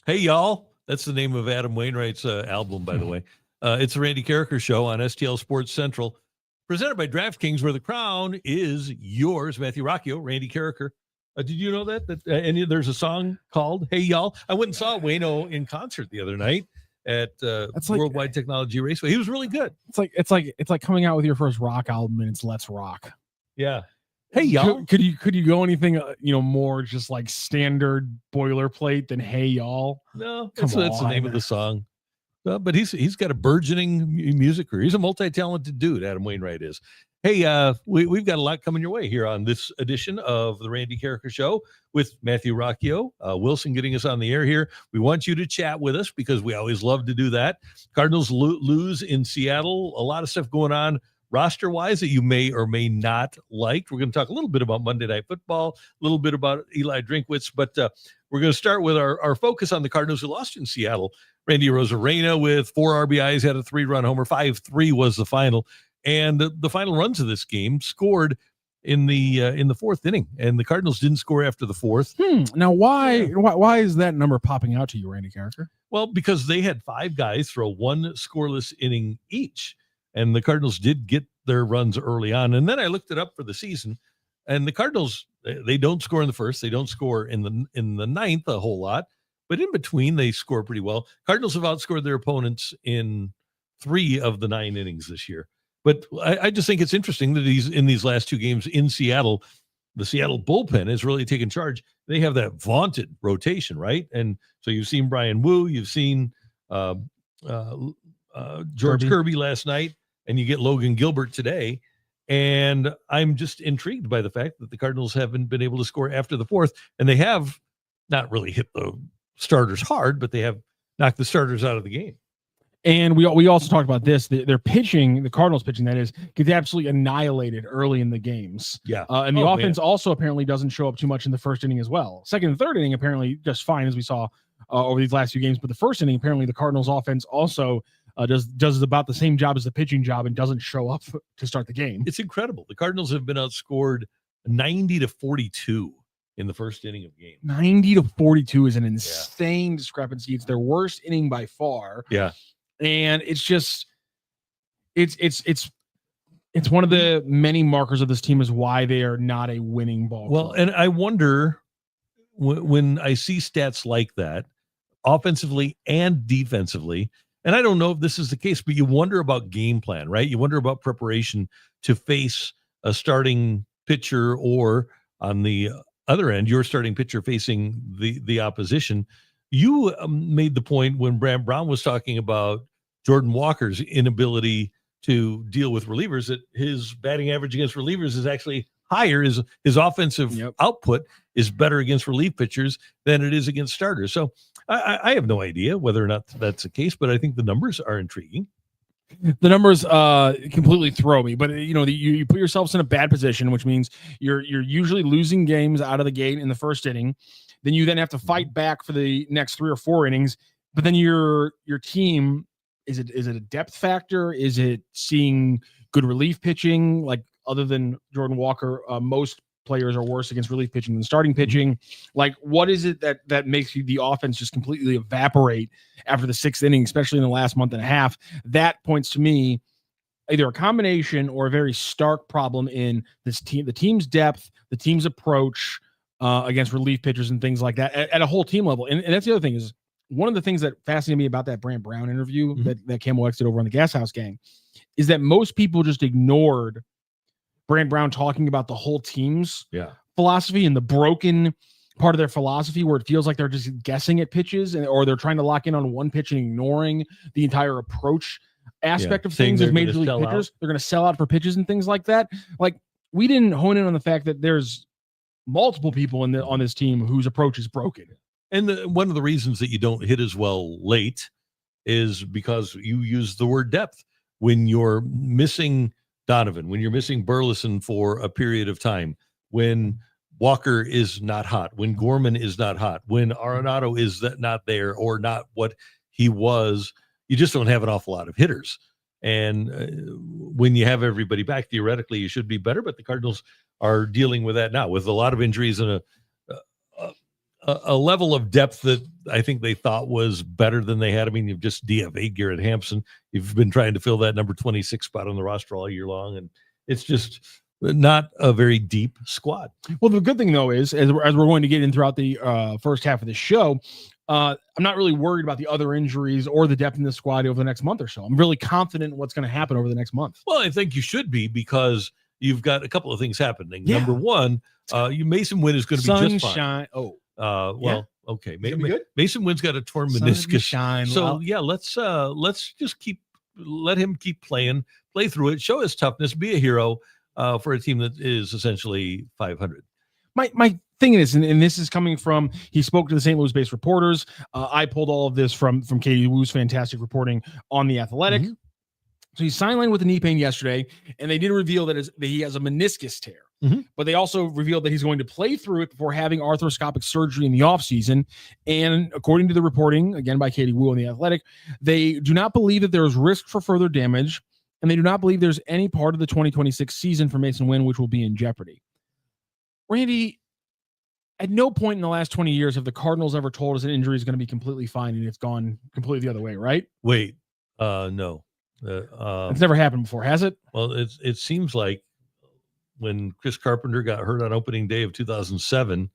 Hey, y'all. That's the name of Adam Wainwright's album, by the way. It's the Randy Karraker Show on STL Sports Central, presented by DraftKings, where the crown is yours. Matthew Rocchio, Randy Karraker. Did you know that there's a song called Hey, Y'all? I went and saw Wayno in concert the other night at Worldwide Technology Raceway. He was really good. It's like coming out with your first rock album and it's Let's Rock. Yeah. Hey, y'all. Could you go anything more just like standard boilerplate than Hey, y'all? No, that's the name of the song. But he's got a burgeoning music career. He's a multi-talented dude, Adam Wainwright is. Hey, we've got a lot coming your way here on this edition of the Randy Karraker Show with Matthew Rocchio, Wilson getting us on the air here. We want you to chat with us because we always love to do that. Cardinals lose in Seattle. A lot of stuff going on roster-wise that you may or may not like. We're going to talk a little bit about Monday Night Football, a little bit about Eli Drinkwitz, but we're going to start with our focus on the Cardinals who lost in Seattle. Randy Arozarena with 4 RBIs, had a 3-run homer. 5-3 was the final. And the final runs of this game scored in the fourth inning, and the Cardinals didn't score after the fourth. Now, why is that number popping out to you, Randy Karraker? Well, because they had 5 guys throw 1 scoreless inning each, and the Cardinals did get their runs early on. And then I looked it up for the season, and the Cardinals, they don't score in the first, they don't score in the ninth a whole lot, but in between they score pretty well. Cardinals have outscored their opponents in 3 of the 9 innings this year. But I just think it's interesting that in these last 2 games in Seattle, the Seattle bullpen has really taken charge. They have that vaunted rotation, right? And so you've seen Brian Wu, you've seen George Kirby last night, and you get Logan Gilbert today. And I'm just intrigued by the fact that the Cardinals haven't been able to score after the fourth, and they have not really hit the starters hard, but they have knocked the starters out of the game. And we also talked about this. Their pitching, the Cardinals pitching, that is, gets absolutely annihilated early in the games. Yeah. And the offense also apparently doesn't show up too much in the first inning as well. Second and third inning apparently just fine, as we saw over these last few games. But the first inning, apparently the Cardinals offense also does about the same job as the pitching job and doesn't show up to start the game. It's incredible. The Cardinals have been outscored 90-42 in the first inning of the game. 90-42 is an insane discrepancy. It's their worst inning by far. Yeah. And it's just, it's one of the many markers of this team is why they are not a winning ball. Well, and I wonder when I see stats like that, offensively and defensively, and I don't know if this is the case, but you wonder about game plan, right? You wonder about preparation to face a starting pitcher, or on the other end, your starting pitcher facing the opposition. You made the point when Brant Brown was talking about Jordan Walker's inability to deal with relievers that his batting average against relievers is actually higher. His offensive output is better against relief pitchers than it is against starters. So I have no idea whether or not that's the case, but I think the numbers are intriguing. The numbers completely throw me, but you put yourselves in a bad position, which means you're usually losing games out of the gate in the first inning. Then you have to fight back for the next 3 or 4 innings. But then your team, is it a depth factor? Is it seeing good relief pitching? Like, other than Jordan Walker, most players are worse against relief pitching than starting pitching. Like, what is it that makes the offense just completely evaporate after the 6th inning, especially in the last month and a half? That points to me either a combination or a very stark problem in this team, the team's depth, the team's approach against relief pitchers and things like that at a whole team level. And that's the other thing, is one of the things that fascinated me about that Brant Brown interview that Cam X did over on the Gas House Gang is that most people just ignored Brant Brown talking about the whole team's philosophy and the broken part of their philosophy where it feels like they're just guessing at pitches or they're trying to lock in on one pitch and ignoring the entire approach aspect of things as major league pitchers. They're going to sell out for pitches and things like that. Like, we didn't hone in on the fact that there's multiple people on this team whose approach is broken. And one of the reasons that you don't hit as well late is because you use the word depth. When you're missing Donovan, when you're missing Burleson for a period of time, when Walker is not hot, when Gorman is not hot, when Arenado is not there or not what he was, you just don't have an awful lot of hitters. And when you have everybody back, theoretically, you should be better. But the Cardinals are dealing with that now with a lot of injuries and a level of depth that I think they thought was better than they had. I mean, you've just DFA'd Garrett Hampson. You've been trying to fill that number 26 spot on the roster all year long, and it's just not a very deep squad. Well, the good thing, though, is as we're going to get in throughout the first half of the show, I'm not really worried about the other injuries or the depth in the squad over the next month or so. I'm really confident in what's going to happen over the next month. Well, I think you should be, because you've got a couple of things happening. Yeah. Number one, Masyn Winn is going to be just fine. Sunshine. Okay. Good? Masyn Winn's got a torn meniscus. Sunshine. So Well, yeah, let's just let him keep playing, play through it, show his toughness, be a hero for a team that is essentially 500. My thing is, and this is coming from, he spoke to the St. Louis-based reporters. I pulled all of this from Katie Woo's fantastic reporting on The Athletic. Mhm. So he sidelined with a knee pain yesterday, and they did reveal that he has a meniscus tear. Mhm. But they also revealed that he's going to play through it before having arthroscopic surgery in the offseason. And according to the reporting, again by Katie Woo on The Athletic, they do not believe that there is risk for further damage, and they do not believe there's any part of the 2026 season for Masyn Winn which will be in jeopardy. Randy, at no point in the last 20 years have the Cardinals ever told us an injury is going to be completely fine and it's gone completely the other way, right? Wait, no. It's never happened before, has it? Well, it seems like when Chris Carpenter got hurt on opening day of 2007,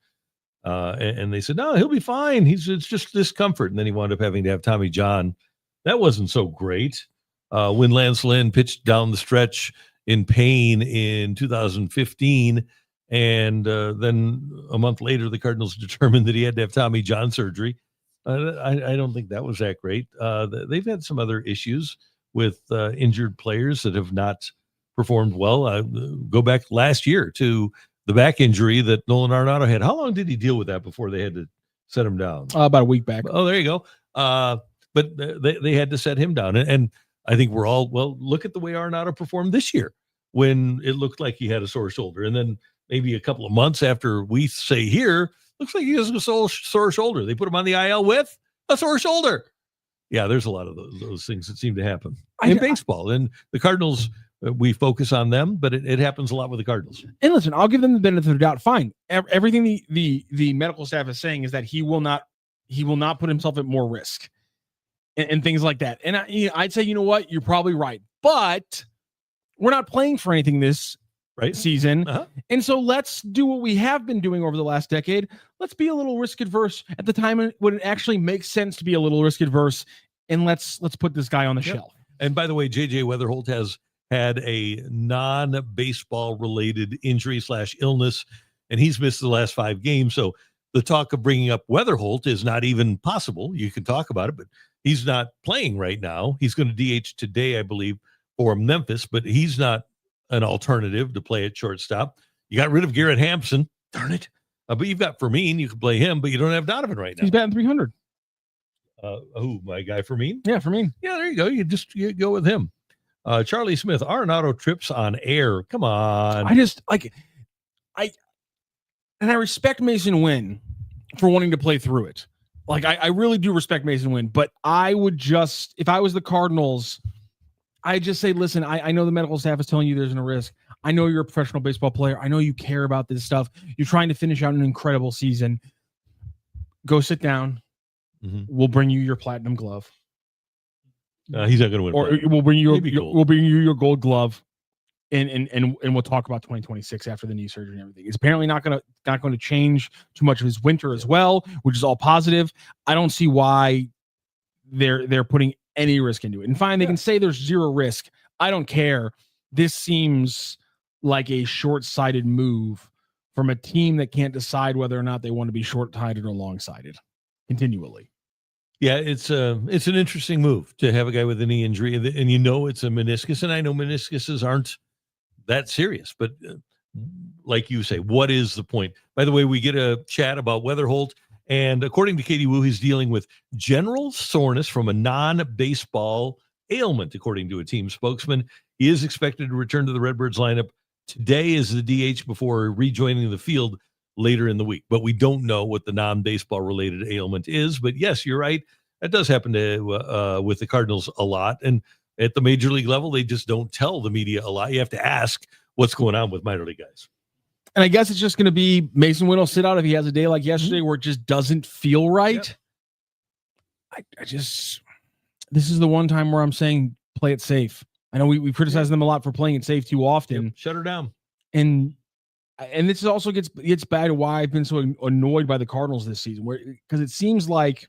and they said, no, he'll be fine. It's just discomfort. And then he wound up having to have Tommy John. That wasn't so great. When Lance Lynn pitched down the stretch in pain in 2015, and then a month later, the Cardinals determined that he had to have Tommy John surgery. I don't think that was that great. They've had some other issues with injured players that have not performed well. Go back last year to the back injury that Nolan Arenado had. How long did he deal with that before they had to set him down? About a week back. Oh, there you go. But they had to set him down. And I think we're all, well, look at the way Arenado performed this year when it looked like he had a sore shoulder. And then maybe a couple of months after we say here, looks like he has a sore shoulder. They put him on the IL with a sore shoulder. Yeah, there's a lot of those things that seem to happen in baseball. And the Cardinals, we focus on them, but it happens a lot with the Cardinals. And listen, I'll give them the benefit of the doubt. Fine. Everything the medical staff is saying is that he will not put himself at more risk and things like that. And I'd say, you know what? You're probably right. But we're not playing for anything this season. Uh-huh. And so let's do what we have been doing over the last decade. Let's be a little risk adverse at the time when it actually makes sense to be a little risk adverse. And let's put this guy on the shelf. And by the way, JJ Weatherholt has had a non-baseball related injury / illness, and he's missed the last 5 games. So the talk of bringing up Weatherholt is not even possible. You can talk about it, but he's not playing right now. He's going to DH today, I believe, for Memphis, but he's not an alternative to play at shortstop. You got rid of Garrett Hampson. Darn it. But you've got Fermin. You can play him, but you don't have Donovan right now. He's batting 300. My guy Fermin? Yeah, Fermin. Yeah, there you go. You go with him. Charlie Smith, Arenado trips on air. Come on. I just I respect Masyn Winn for wanting to play through it. Like I really do respect Masyn Winn, but I would just, if I was the Cardinals, I just say, listen, I know the medical staff is telling you there's no risk. I know you're a professional baseball player. I know you care about this stuff. You're trying to finish out an incredible season. Go sit down. Mm-hmm. We'll bring you your platinum glove. He's not going to win. Or we'll bring you your gold glove, and we'll talk about 2026 after the knee surgery and everything. It's apparently not going to change too much of his winter as well, which is all positive. I don't see why they're putting any risk into it. And fine, they can say there's zero risk. I don't care. This seems like a short-sighted move from a team that can't decide whether or not they want to be short-sighted or long-sighted continually. Yeah, it's an interesting move to have a guy with a knee injury, and it's a meniscus. And I know meniscuses aren't that serious, but like you say, what is the point? By the way, we get a chat about Weatherholt, and according to Katie Woo, he's dealing with general soreness from a non-baseball ailment, according to a team spokesman. He is expected to return to the Redbirds lineup today as the DH before rejoining the field later in the week. But we don't know what the non-baseball related ailment is. But yes, you're right. That does happen to with the Cardinals a lot. And at the major league level, they just don't tell the media a lot. You have to ask what's going on with minor league guys. And I guess it's just going to be Masyn Winn will sit out if he has a day like yesterday where it just doesn't feel right. I just, this is the one time where I'm saying play it safe. I know we criticize them a lot for playing it safe too often. Yep. Shut her down. And this also gets back to why I've been so annoyed by the Cardinals this season, because it seems like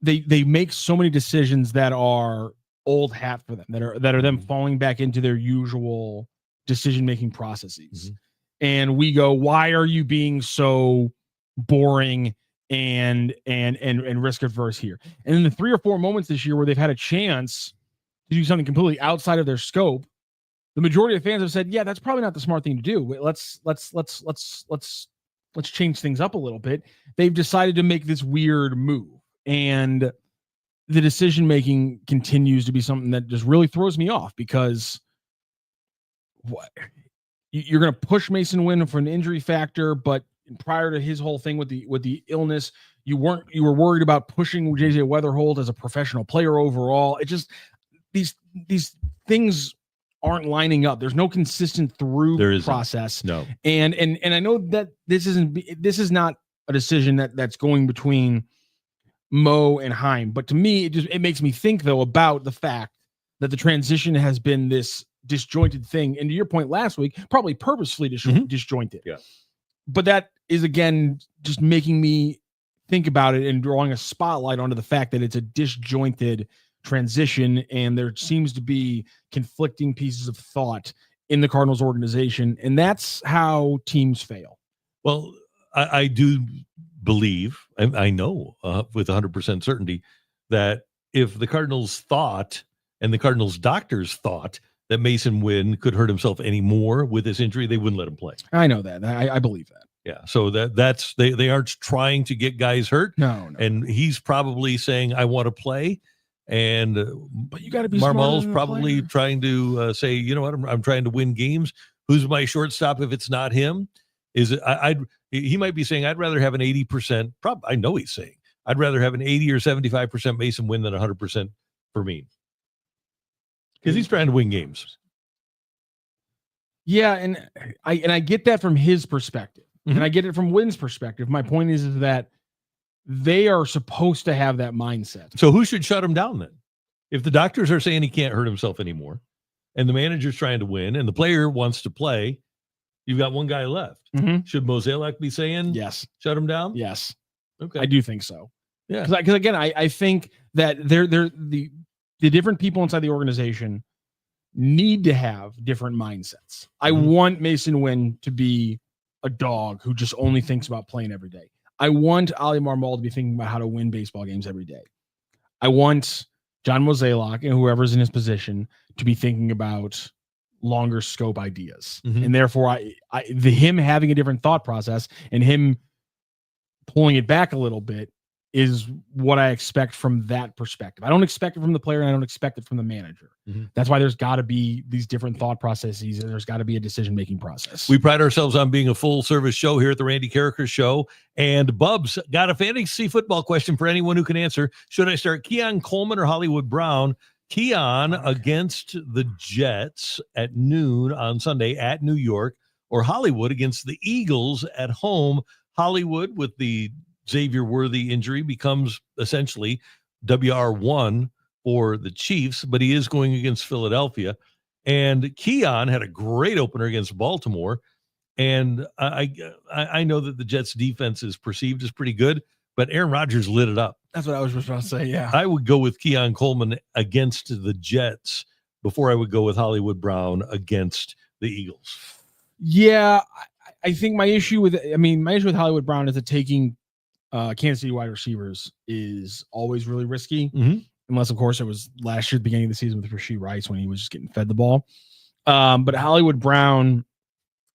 they make so many decisions that are old hat for them, that are them falling back into their usual decision-making processes. And we go, why are you being so boring and risk averse here? And in the 3 or 4 moments this year where they've had a chance to do something completely outside of their scope, the majority of fans have said, yeah, that's probably not the smart thing to do. Let's change things up a little bit. They've decided to make this weird move, and the decision making continues to be something that just really throws me off, because what you're going to push Masyn Winn for an injury factor, but prior to his whole thing with the illness, you were worried about pushing JJ Weatherholt as a professional player overall. It just, these things aren't lining up. There's no consistent process. No. And I know that this is not a decision that's going between Mo and Heim, but to me, it makes me think though about the fact that the transition has been this disjointed thing. And to your point last week, probably purposefully disjointed. Yeah. But that is, again, just making me think about it and drawing a spotlight onto the fact that it's a disjointed transition, and there seems to be conflicting pieces of thought in the Cardinals organization, and that's how teams fail. Well, I do believe, I know with 100% certainty, that if the Cardinals thought, and the Cardinals doctors thought, that Masyn Winn could hurt himself anymore with this injury, they wouldn't let him play. I know that. I believe that. Yeah. So that's they aren't trying to get guys hurt. No. And he's probably saying, I want to play. And but you got to be Marmol's probably trying to say, you know what, I'm trying to win games. Who's my shortstop if it's not him? Is it? He might be saying, I'd rather have an 80%. I know he's saying, I'd rather have an 80 or 75% Masyn Winn than 100% for me. Because he's trying to win games. Yeah, and I get that from his perspective, and I get it from Winn's perspective. My point is that they are supposed to have that mindset. So who should shut him down then? If the doctors are saying he can't hurt himself anymore, and the manager's trying to win, and the player wants to play, you've got one guy left. Should Mozeliak be saying, yes, shut him down? Yes. Okay. I do think so. Yeah. Because again, I think that the different people inside the organization need to have different mindsets. I want Masyn Winn to be a dog who just only thinks about playing every day. I want Ali Marmol to be thinking about how to win baseball games every day. I want John Mozeliak and whoever's in his position to be thinking about longer scope ideas. And therefore, him having a different thought process and him pulling it back a little bit is what I expect from that perspective. I don't expect it from the player, and I don't expect it from the manager. That's why there's got to be these different thought processes, and there's got to be a decision-making process. We pride ourselves on being a full-service show here at the Randy Karraker Show. And Bubs got a fantasy football question for anyone who can answer. Should I start Keon Coleman or Hollywood Brown? Keon against the Jets at noon on Sunday at New York, or Hollywood against the Eagles at home. Hollywood, with the Xavier Worthy injury, becomes essentially WR1 for the Chiefs, but he is going against Philadelphia. And Keon had a great opener against Baltimore. And I know that the Jets defense is perceived as pretty good, but Aaron Rodgers lit it up. That's what I was just about to say. Yeah. I would go with Keon Coleman against the Jets before I would go with Hollywood Brown against the Eagles. Yeah. I think my issue with Hollywood Brown is that taking Kansas City wide receivers is always really risky, unless, of course, it was last year at the beginning of the season with Rashee Rice when he was just getting fed the ball. But Hollywood Brown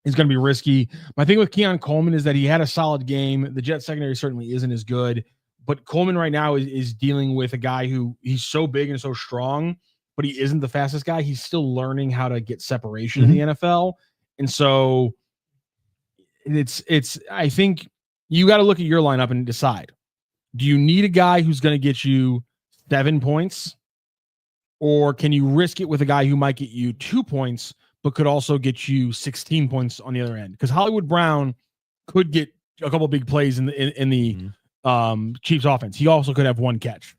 is going to be risky. My thing with Keon Coleman is that he had a solid game. The Jets secondary certainly isn't as good, but Coleman right now is dealing with a guy who he's so big and so strong, but he isn't the fastest guy. He's still learning how to get separation in the NFL. And so I think you got to look at your lineup and decide, do you need a guy who's going to get you 7 points, or can you risk it with a guy who might get you 2 points, but could also get you 16 points on the other end? Because Hollywood Brown could get a couple big plays in the Chiefs offense. He also could have one catch.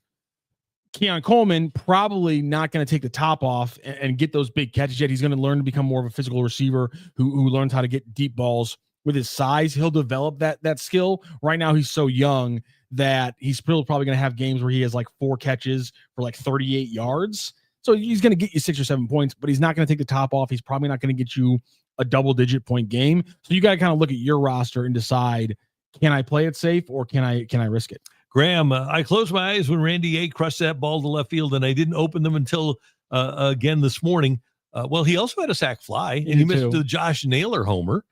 Keon Coleman probably not going to take the top off and get those big catches yet. He's going to learn to become more of a physical receiver who learns how to get deep balls with his size. He'll develop that skill. Right now, he's so young that he's still probably going to have games where he has like 4 catches for like 38 yards. So he's going to get you 6 or 7 points, but he's not going to take the top off. He's probably not going to get you a double-digit point game. So you got to kind of look at your roster and decide, can I play it safe or can I risk it? Graham, I closed my eyes when Randy A crushed that ball to left field, and I didn't open them until again this morning. Well, he also had a sac fly, and he missed the Josh Naylor homer.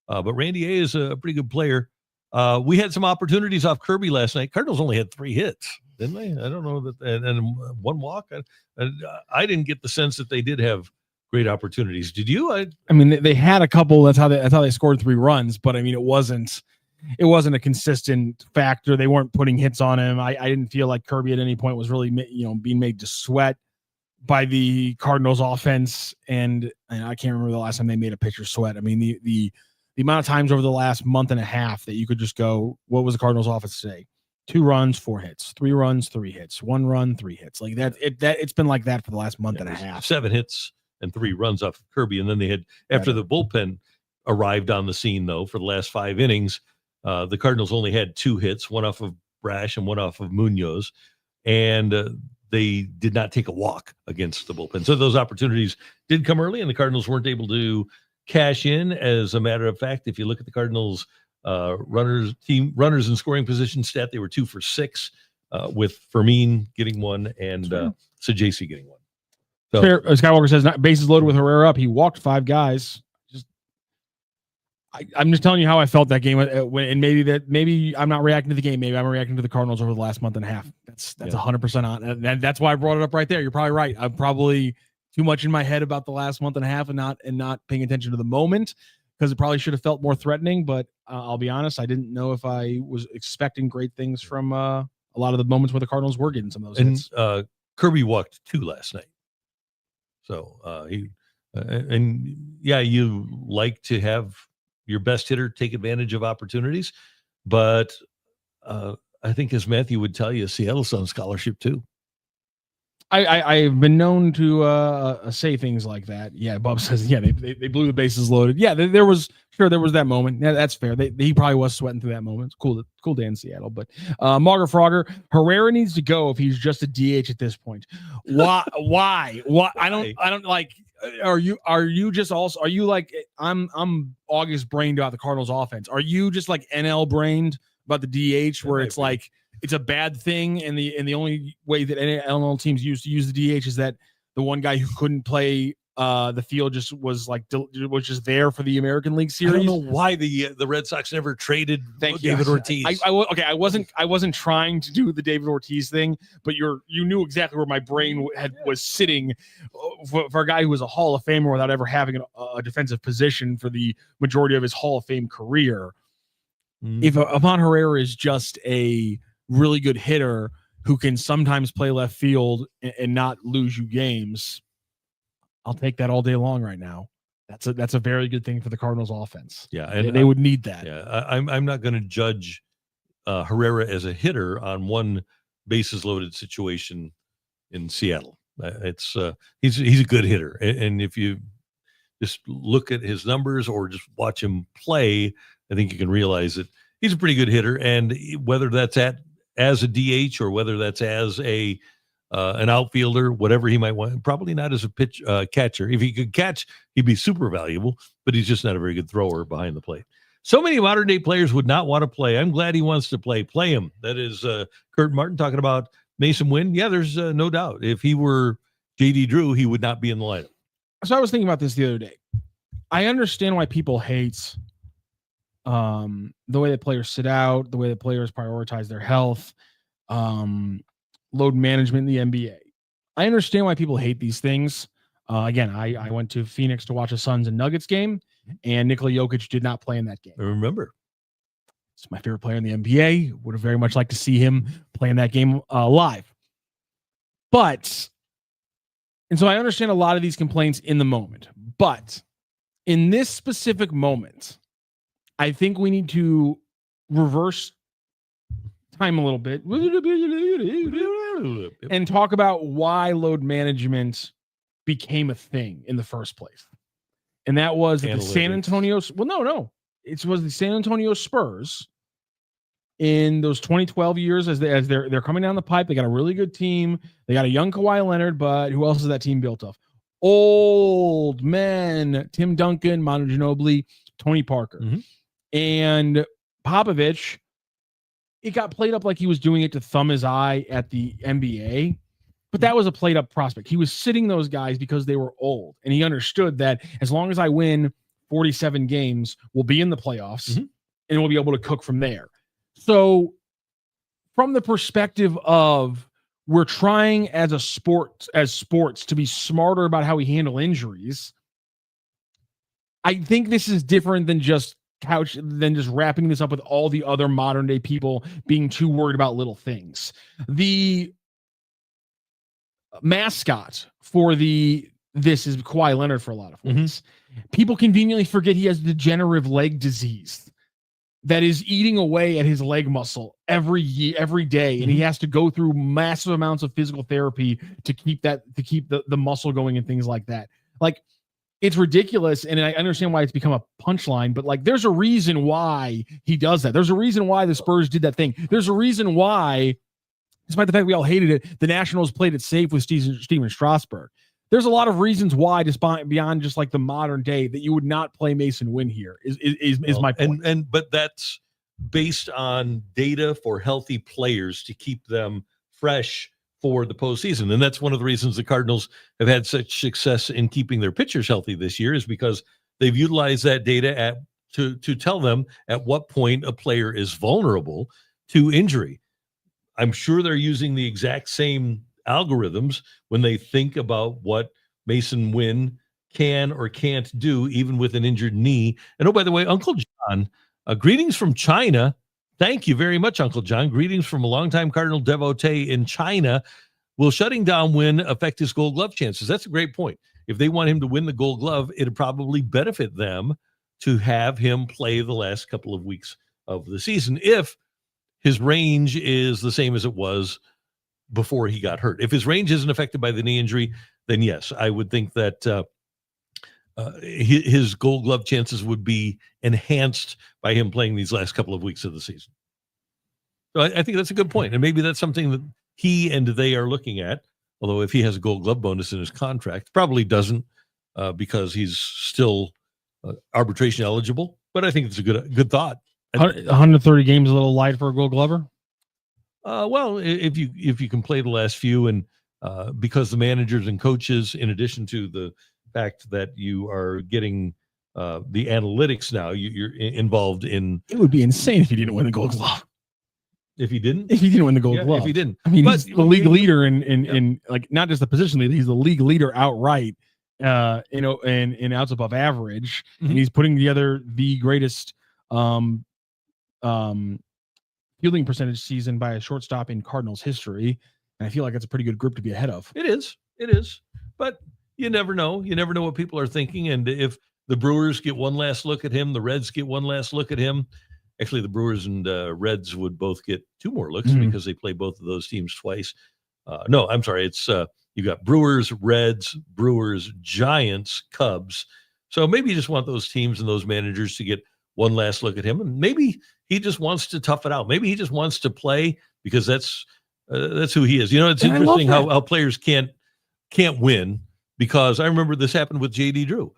But Randy A is a pretty good player. We had some opportunities off Kirby last night. Cardinals only had 3 hits, didn't they? I don't know that, and 1 walk. I didn't get the sense that they did have great opportunities. Did you? I mean, they had a couple. That's how they scored 3 runs. But I mean, it wasn't a consistent factor. They weren't putting hits on him. I didn't feel like Kirby at any point was really being made to sweat by the Cardinals offense. And I can't remember the last time they made a pitcher sweat. I mean, the amount of times over the last month and a half that you could just go, what was the Cardinals offense today? 2 runs, 4 hits, 3 runs, 3 hits, 1 run, 3 hits. Like that. It's been like that for the last month and a half. 7 hits and 3 runs off of Kirby. And then they had, after the bullpen arrived on the scene though, for the last 5 innings, the Cardinals only had 2 hits, 1 off of Brash and 1 off of Munoz, and they did not take a walk against the bullpen. So those opportunities did come early, and the Cardinals weren't able to cash in. As a matter of fact, if you look at the Cardinals runners in scoring position stat, they were 2 for 6, with Fermin getting 1 and Sajasi getting 1. So, fair. Skywalker says, not bases loaded with Herrera up. He walked 5 guys. I'm just telling you how I felt that game, and maybe I'm not reacting to the game. Maybe I'm reacting to the Cardinals over the last month and a half. That's 100% on, and that's why I brought it up right there. You're probably right. I'm probably too much in my head about the last month and a half and not paying attention to the moment, because it probably should have felt more threatening. But I'll be honest, I didn't know if I was expecting great things from a lot of the moments where the Cardinals were getting some of those hits. Kirby walked 2 last night, so you like to have your best hitter take advantage of opportunities, but I think, as Matthew would tell you, Seattle's on scholarship too. I've been known to say things like that. Yeah, Bob says, they blew the bases loaded. Yeah, there was that moment. Yeah, that's fair. He probably was sweating through that moment. It's cool day in Seattle. But Margaret Frogger, Herrera needs to go if he's just a DH at this point. Why? I don't like. Are you just also, are you like, I'm August brained about the Cardinals offense? Are you just like NL brained about the DH, where it's like it's a bad thing, and the only way that NL teams used to use the DH is that the one guy who couldn't play the field just was just there for the American League Series? I don't know why the Red Sox never traded David Ortiz. I wasn't trying to do the David Ortiz thing, but you knew exactly where my brain was sitting for a guy who was a Hall of Famer without ever having a defensive position for the majority of his Hall of Fame career. If Amon Herrera is just a really good hitter who can sometimes play left field and not lose you games, I'll take that all day long right now. That's a very good thing for the Cardinals offense. Yeah, and they would need that. Yeah, I'm not going to judge Herrera as a hitter on one bases loaded situation in Seattle. It's he's a good hitter, and if you just look at his numbers or just watch him play, I think you can realize that he's a pretty good hitter. And whether that's as a DH or whether that's as an outfielder, whatever he might want, probably not as a catcher. If he could catch, he'd be super valuable, but he's just not a very good thrower behind the plate. So many modern day players would not want to play. I'm glad he wants to play. Play him. That is Kurt Martin talking about Masyn Winn. Yeah, there's no doubt. If he were JD Drew, he would not be in the lineup. So I was thinking about this the other day. I understand why people hate the way that players sit out, the way that players prioritize their health, load management in the NBA. I understand why people hate these things. Again, I went to Phoenix to watch a Suns and Nuggets game, and Nikola Jokic did not play in that game. I remember. He's my favorite player in the NBA. Would have very much liked to see him play in that game live. And so I understand a lot of these complaints in the moment. But in this specific moment, I think we need to reverse time a little bit and talk about why load management became a thing in the first place. And that was the San Antonio. Well, no. It was the San Antonio Spurs in those 2012 years as they're coming down the pipe. They got a really good team. They got a young Kawhi Leonard, but who else is that team built of? Old men, Tim Duncan, Manu Ginobili, Tony Parker. And Popovich, it got played up like he was doing it to thumb his eye at the NBA, but that was a played up prospect. He was sitting those guys because they were old, and he understood that as long as I win 47 games, we'll be in the playoffs, and we'll be able to cook from there. So from the perspective of we're trying as sports to be smarter about how we handle injuries, I think this is different than just wrapping this up with all the other modern day people being too worried about little things. The mascot for this is Kawhi Leonard for a lot of folks. People conveniently forget he has degenerative leg disease that is eating away at his leg muscle every day, and he has to go through massive amounts of physical therapy to keep the muscle going and things like that. Like, it's ridiculous, and I understand why it's become a punchline, but like, there's a reason why he does that. There's a reason why the Spurs did that thing. There's a reason why, despite the fact we all hated it, the Nationals played it safe with Steven Strasburg. There's a lot of reasons why, despite beyond just like the modern day, that you would not play Masyn Winn here. Is my point. But that's based on data for healthy players to keep them fresh for the postseason. And that's one of the reasons the Cardinals have had such success in keeping their pitchers healthy this year, is because they've utilized that data to tell them at what point a player is vulnerable to injury. I'm sure they're using the exact same algorithms when they think about what Masyn Winn can or can't do, even with an injured knee. And oh, by the way, Uncle John, greetings from China. Thank you very much, Uncle John. Greetings from a longtime Cardinal devotee in China. Will shutting down Winn affect his Gold Glove chances? That's a great point. If they want him to win the Gold Glove, it'd probably benefit them to have him play the last couple of weeks of the season if his range is the same as it was before he got hurt. If his range isn't affected by the knee injury, then yes, I would think that his Gold Glove chances would be enhanced by him playing these last couple of weeks of the season. So I think that's a good point. And maybe that's something that he and they are looking at. Although if he has a Gold Glove bonus in his contract, probably doesn't because he's still arbitration eligible. But I think it's a good thought. 130 games a little light for a Gold Glover? Well, if you can play the last few, and because the managers and coaches, in addition to the fact that you are getting the analytics now, you're involved in. It would be insane if he didn't win the Gold Glove. If he didn't? If he didn't win the Gold Glove. If he didn't. I mean, he's the league leader in like, not just the position leader, he's the league leader outright, in outs above average. And he's putting together the greatest fielding percentage season by a shortstop in Cardinals history. And I feel like that's a pretty good group to be ahead of. It is. But you never know. You never know what people are thinking. And if the Brewers get one last look at him, the Reds get one last look at him. Actually, the Brewers and Reds would both get two more looks because they play both of those teams twice. No, I'm sorry. It's you got Brewers, Reds, Brewers, Giants, Cubs. So maybe you just want those teams and those managers to get one last look at him. And maybe he just wants to tough it out. Maybe he just wants to play because that's who he is. You know, it's interesting how players can't win, because I remember this happened with J.D. Drew.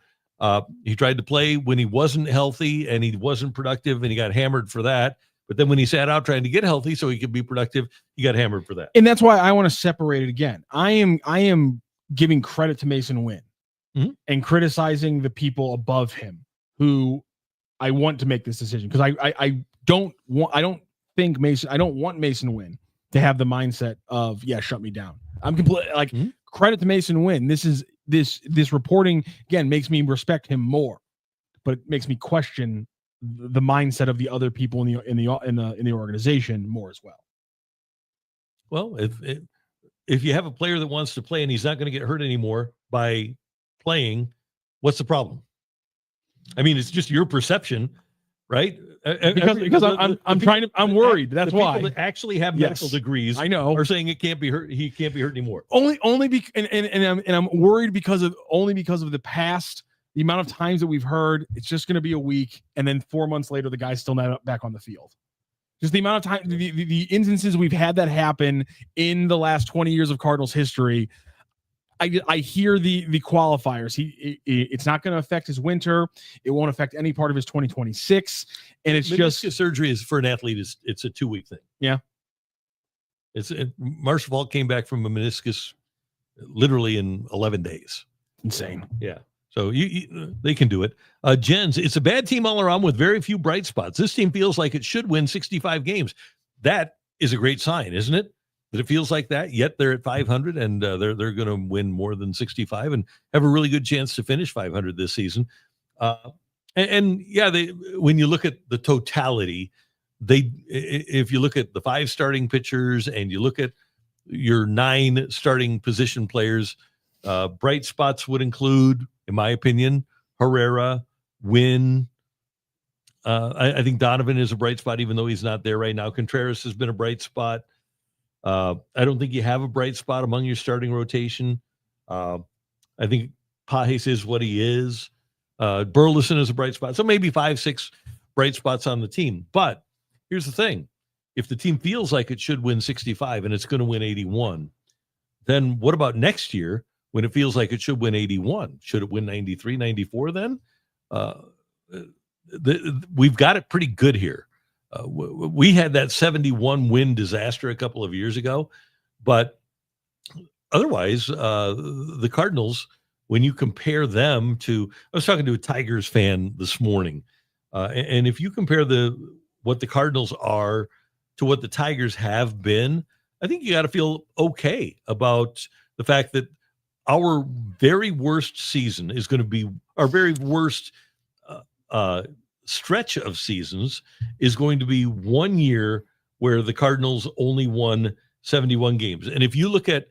He tried to play when he wasn't healthy and he wasn't productive, and he got hammered for that. But then when he sat out trying to get healthy so he could be productive, he got hammered for that. And that's why I want to separate it again. I am giving credit to Masyn Winn and criticizing the people above him who I want to make this decision, because I don't want Masyn Winn to have the mindset of, shut me down. I'm completely credit to Masyn Winn. This reporting again makes me respect him more, but it makes me question the mindset of the other people in the organization more as well. Well, if you have a player that wants to play and he's not going to get hurt anymore by playing, what's the problem? I mean, it's just your perception, right? Because I'm worried. That's why. People that actually have medical degrees, I know, are saying it can't be hurt. He can't be hurt anymore. I'm worried because of the past. The amount of times that we've heard it's just going to be a week, and then 4 months later, the guy's still not back on the field. Just the amount of time, the instances we've had that happen in the last 20 years of Cardinals history. I hear the qualifiers. It's not going to affect his winter. It won't affect any part of his 2026. And it's meniscus surgery is for an athlete. It's a 2-week thing. Yeah. Marshall Faulk came back from a meniscus literally in 11 days. Insane. Yeah. So they can do it. Jens, it's a bad team all around with very few bright spots. This team feels like it should win 65 games. That is a great sign, isn't it? That it feels like that, yet they're at 500 and they're going to win more than 65 and have a really good chance to finish 500 this season. When you look at the totality, if you look at the 5 starting pitchers and you look at your 9 starting position players, bright spots would include, in my opinion, Herrera, Winn. I think Donovan is a bright spot, even though he's not there right now. Contreras has been a bright spot. I don't think you have a bright spot among your starting rotation. I think Pages is what he is. Burleson is a bright spot. So maybe 5-6 bright spots on the team. But here's the thing. If the team feels like it should win 65 and it's going to win 81, then what about next year when it feels like it should win 81? Should it win 93, 94 then? We've got it pretty good here. We had that 71 win disaster a couple of years ago, but otherwise, the Cardinals, when you compare them to, I was talking to a Tigers fan this morning, and if you compare what the Cardinals are to what the Tigers have been, I think you got to feel okay about the fact that our very worst season is going to be our very worst stretch of seasons is going to be 1 year where the Cardinals only won 71 games. And if you look at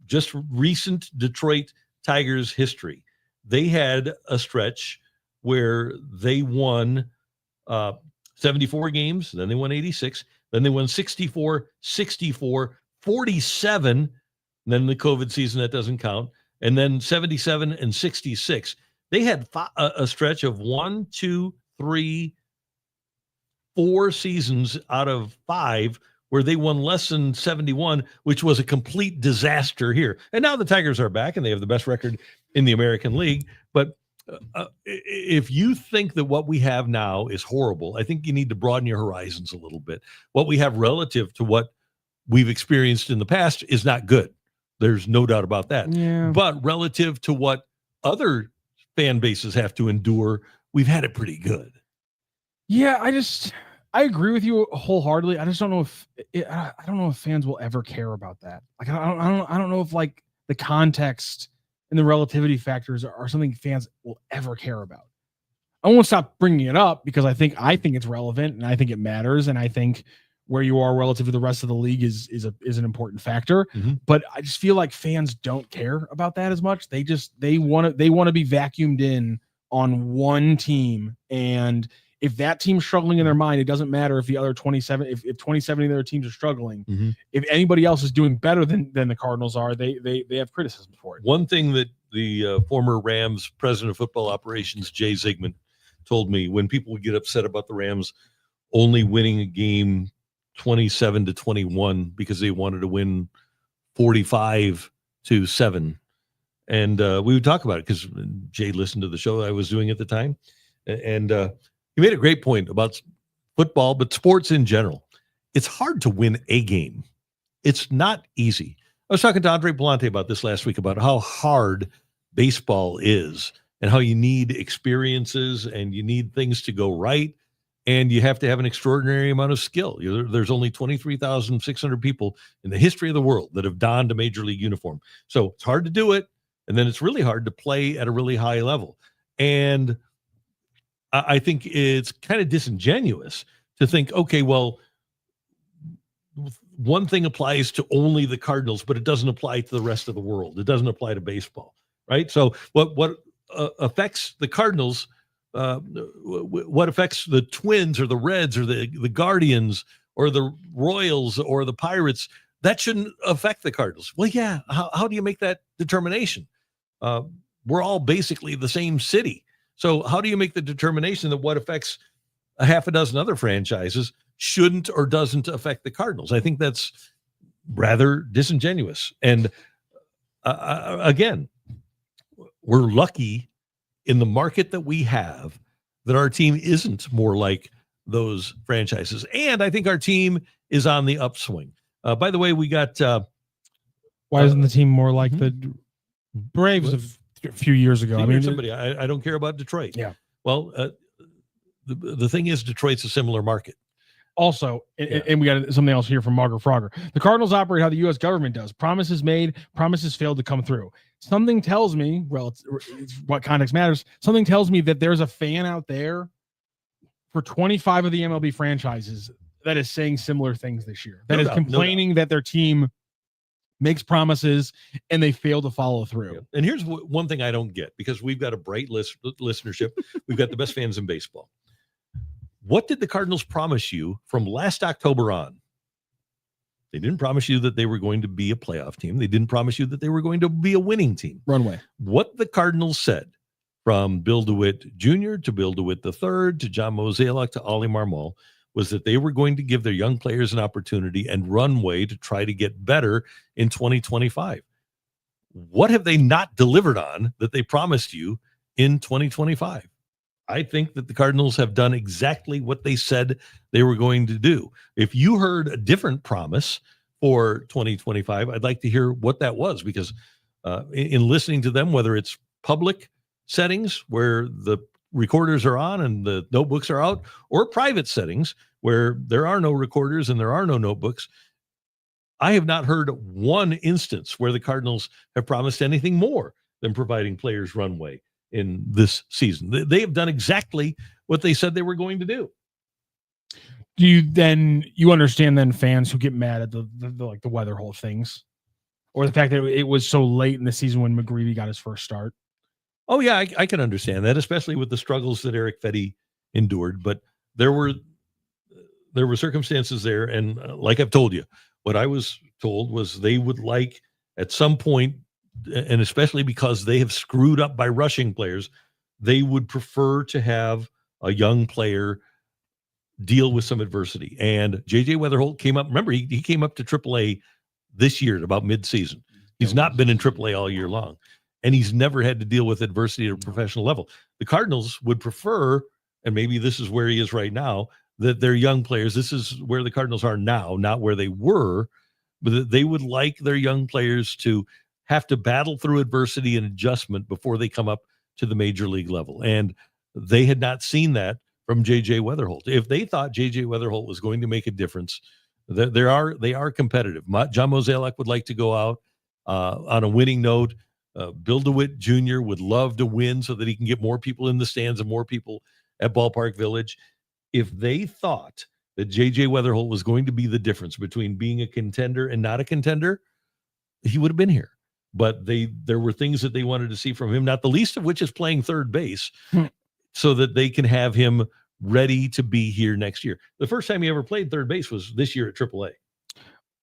just recent Detroit Tigers history, they had a stretch where they won 74 games, then they won 86, then they won 64, 64, 47, and then the COVID season, that doesn't count, and then 77 and 66. They had a stretch of 1, 2, 3, 4 seasons out of 5 where they won less than 71, which was a complete disaster here. And now the Tigers are back and they have the best record in the American League. But if you think that what we have now is horrible, I think you need to broaden your horizons a little bit. What we have relative to what we've experienced in the past is not good. There's no doubt about that. Yeah. But relative to what other fan bases have to endure, we've had it pretty good. Yeah, I agree with you wholeheartedly. I just don't know if fans will ever care about that. Like I don't know if like the context and the relativity factors are something fans will ever care about. I won't stop bringing it up because I think it's relevant and I think it matters, and I think where you are relative to the rest of the league is an important factor. Mm-hmm. But I just feel like fans don't care about that as much. They want to be vacuumed in on one team, and if that team's struggling in their mind, it doesn't matter if the other 27, if 27 of their teams are struggling. Mm-hmm. If anybody else is doing better than the Cardinals are, they have criticism for it. One thing that the former Rams president of football operations, Jay Zygmunt, told me when people would get upset about the Rams only winning a game 27-21 because they wanted to win 45-7. And we would talk about it because Jay listened to the show I was doing at the time. And he made a great point about football, but sports in general. It's hard to win a game. It's not easy. I was talking to Andre Bellante about this last week, about how hard baseball is and how you need experiences and you need things to go right. And you have to have an extraordinary amount of skill. There's only 23,600 people in the history of the world that have donned a major league uniform. So it's hard to do it. And then it's really hard to play at a really high level. And I think it's kind of disingenuous to think, okay, well, one thing applies to only the Cardinals, but it doesn't apply to the rest of the world. It doesn't apply to baseball, right? So what affects the Cardinals what affects the Twins or the Reds or the Guardians or the Royals or the Pirates, that shouldn't affect the Cardinals. Well, yeah. How do you make that determination? We're all basically the same city. So how do you make the determination that what affects a half a dozen other franchises shouldn't or doesn't affect the Cardinals? I think that's rather disingenuous. And again, we're lucky in the market that we have that our team isn't more like those franchises. And I think our team is on the upswing. By the way, we got... why isn't the team more like the Braves of a few years ago? I mean, somebody, I don't care about Detroit. Yeah. Well, the thing is, Detroit's a similar market. Also, and we got something else here from Margaret Frogger. The Cardinals operate how the U.S. government does. Promises made, promises failed to come through. Something tells me, well, it's what context matters. Something tells me that there's a fan out there for 25 of the MLB franchises that is saying similar things this year. That is complaining that their team makes promises and they fail to follow through. Yeah. And here's one thing I don't get, because we've got a bright listenership. We've got the best fans in baseball. What did the Cardinals promise you from last October on? They didn't promise you that they were going to be a playoff team. They didn't promise you that they were going to be a winning team. Runway. What the Cardinals said, from Bill DeWitt Jr. to Bill DeWitt III to John Mozeliak to Ollie Marmol, was that they were going to give their young players an opportunity and runway to try to get better in 2025. What have they not delivered on that they promised you in 2025? I think that the Cardinals have done exactly what they said they were going to do. If you heard a different promise for 2025, I'd like to hear what that was, because in listening to them, whether it's public settings where the recorders are on and the notebooks are out, or private settings where there are no recorders and there are no notebooks, I have not heard one instance where the Cardinals have promised anything more than providing players runway in this season. They have done exactly what they said they were going to do. Do you understand then fans who get mad at the weather hole things, or the fact that it was so late in the season when McGreevy got his first start? Oh yeah, I can understand that, especially with the struggles that Eric Fetty endured. But there were circumstances there, and like I've told you, what I was told was they would like at some point, and especially because they have screwed up by rushing players, they would prefer to have a young player deal with some adversity. And J.J. Weatherholt came up. Remember, he came up to AAA this year at about midseason. He's not been in AAA all year long, and he's never had to deal with adversity at a professional level. The Cardinals would prefer, and maybe this is where he is right now, that their young players, this is where the Cardinals are now, not where they were, but that they would like their young players to have to battle through adversity and adjustment before they come up to the major league level. And they had not seen that from J.J. Weatherholt. If they thought J.J. Weatherholt was going to make a difference, they are competitive. John Mozeliak would like to go out on a winning note. Bill DeWitt Jr. would love to win so that he can get more people in the stands and more people at Ballpark Village. If they thought that J.J. Weatherholt was going to be the difference between being a contender and not a contender, he would have been here. But there were things that they wanted to see from him, not the least of which is playing third base, so that they can have him ready to be here next year. The first time he ever played third base was this year at AAA.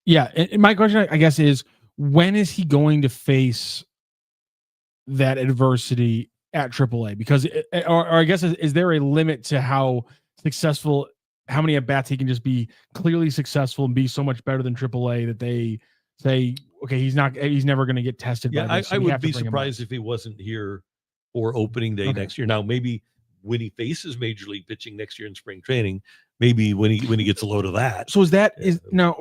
Yeah, and my question, I guess, is when is he going to face that adversity at AAA? Because, or I guess, is there a limit to how many at-bats he can just be clearly successful and be so much better than AAA that they say, okay, he's never going to get tested. Yeah, by this, I would be surprised if he wasn't here for opening day next year. Now, maybe when he faces major league pitching next year in spring training, maybe when he gets a load of that. So now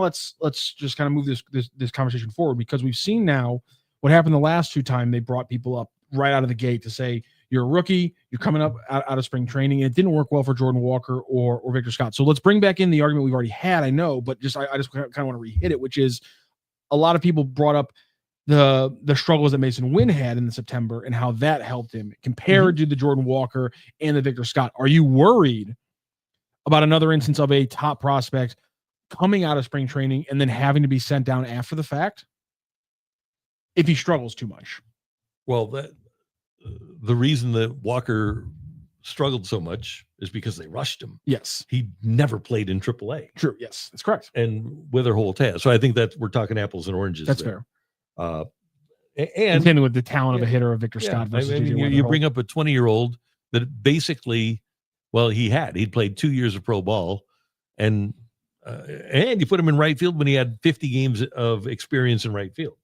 let's just kind of move this conversation forward, because we've seen now what happened the last two times they brought people up right out of the gate to say, you're a rookie, you're coming up out of spring training. And it didn't work well for Jordan Walker or Victor Scott. So let's bring back in the argument we've already had, I know, but I just kind of want to re-hit it, which is a lot of people brought up the struggles that Masyn Winn had in September and how that helped him compared to the Jordan Walker and the Victor Scott. Are you worried about another instance of a top prospect coming out of spring training and then having to be sent down after the fact if he struggles too much? Well, the reason that Walker struggled so much is because they rushed him. Yes. He never played in AAA. True. Yes, that's correct. And Witherholt has. So I think that we're talking apples and oranges. That's there. fair. And same with the talent of a hitter of Victor yeah, Scott versus I mean, JJ you Wetherholt. bring up a 20-year-old that basically, well, he'd played 2 years of pro ball, and you put him in right field when he had 50 games of experience in right field.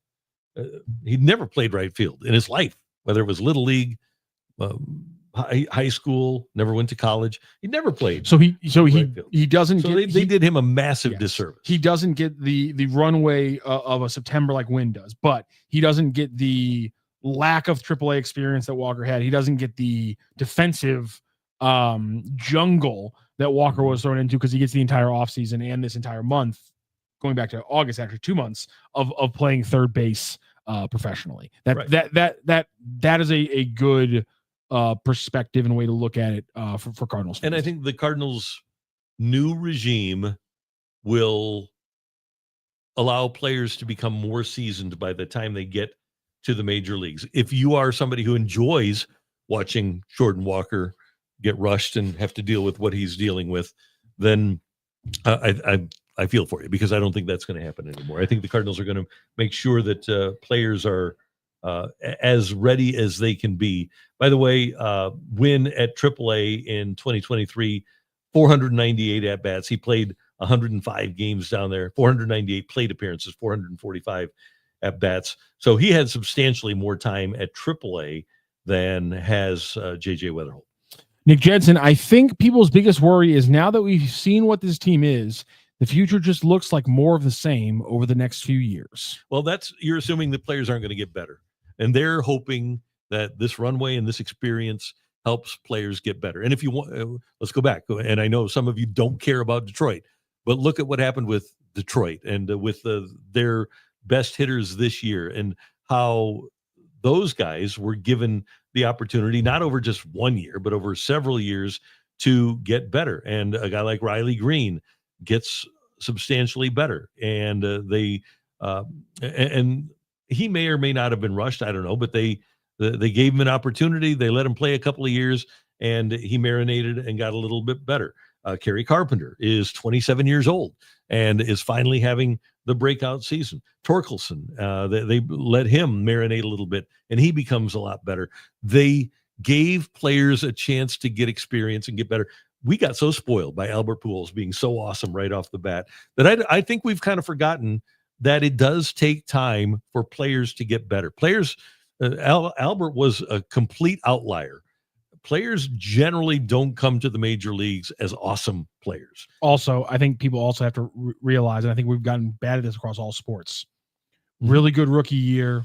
He'd never played right field in his life, whether it was little league, high school, never went to college. He never played. So he doesn't So get. they did him a massive Yes. disservice. He doesn't get the runway of a September like Winn does, but he doesn't get the lack of AAA experience that Walker had. He doesn't get the defensive jungle that Walker was thrown into because he gets the entire offseason and this entire month, going back to August, actually 2 months of playing third base professionally. That is a good perspective and way to look at it for Cardinals fans. And I think the Cardinals' new regime will allow players to become more seasoned by the time they get to the major leagues. If you are somebody who enjoys watching Jordan Walker get rushed and have to deal with what he's dealing with, then I feel for you, because I don't think that's going to happen anymore. I think the Cardinals are going to make sure that players are as ready as they can be. By the way, Winn at AAA in 2023, 498 at-bats. He played 105 games down there, 498 plate appearances, 445 at-bats. So he had substantially more time at AAA than has J.J. Wetherholt. Nick Jensen, I think people's biggest worry is now that we've seen what this team is, the future just looks like more of the same over the next few years. Well, you're assuming that players aren't going to get better. And they're hoping that this runway and this experience helps players get better. And if you want, let's go back. And I know some of you don't care about Detroit, but look at what happened with Detroit and with their best hitters this year, and how those guys were given the opportunity, not over just 1 year, but over several years, to get better. And a guy like Riley Green gets substantially better. And and he may or may not have been rushed. I don't know, but they gave him an opportunity. They let him play a couple of years, and he marinated and got a little bit better. Kerry Carpenter is 27 years old and is finally having the breakout season. Torkelson, they let him marinate a little bit, and he becomes a lot better. They gave players a chance to get experience and get better. We got so spoiled by Albert Pujols being so awesome right off the bat that I think we've kind of forgotten that it does take time for players to get better. Players, Albert was a complete outlier. Players generally don't come to the major leagues as awesome players. Also, I think people also have to realize, and I think we've gotten bad at this across all sports, really good rookie year,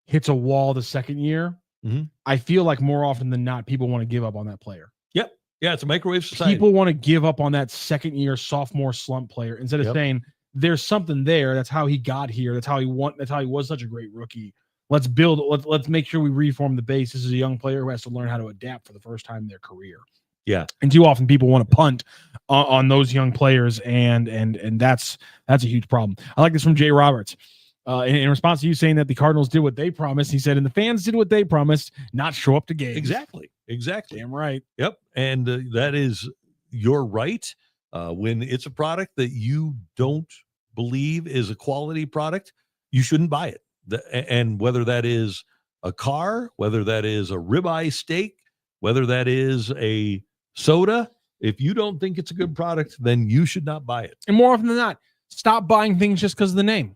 hits a wall the second year. Mm-hmm. I feel like more often than not, people want to give up on that player. Yep. Yeah, it's a microwave society. People want to give up on that second year sophomore slump player instead of saying there's something there. That's how he got here. That's how he was such a great rookie. Let's build. Let's make sure we reform the base. This is a young player who has to learn how to adapt for the first time in their career. Yeah, and too often people want to punt on those young players, and that's a huge problem. I like this from Jay Roberts. In response to you saying that the Cardinals did what they promised, he said, and the fans did what they promised, not show up to games. Exactly. Damn right. Yep. And that is your right. When it's a product that you don't believe is a quality product, you shouldn't buy it. And whether that is a car, whether that is a ribeye steak, whether that is a soda, if you don't think it's a good product, then you should not buy it. And more often than not, stop buying things just because of the name.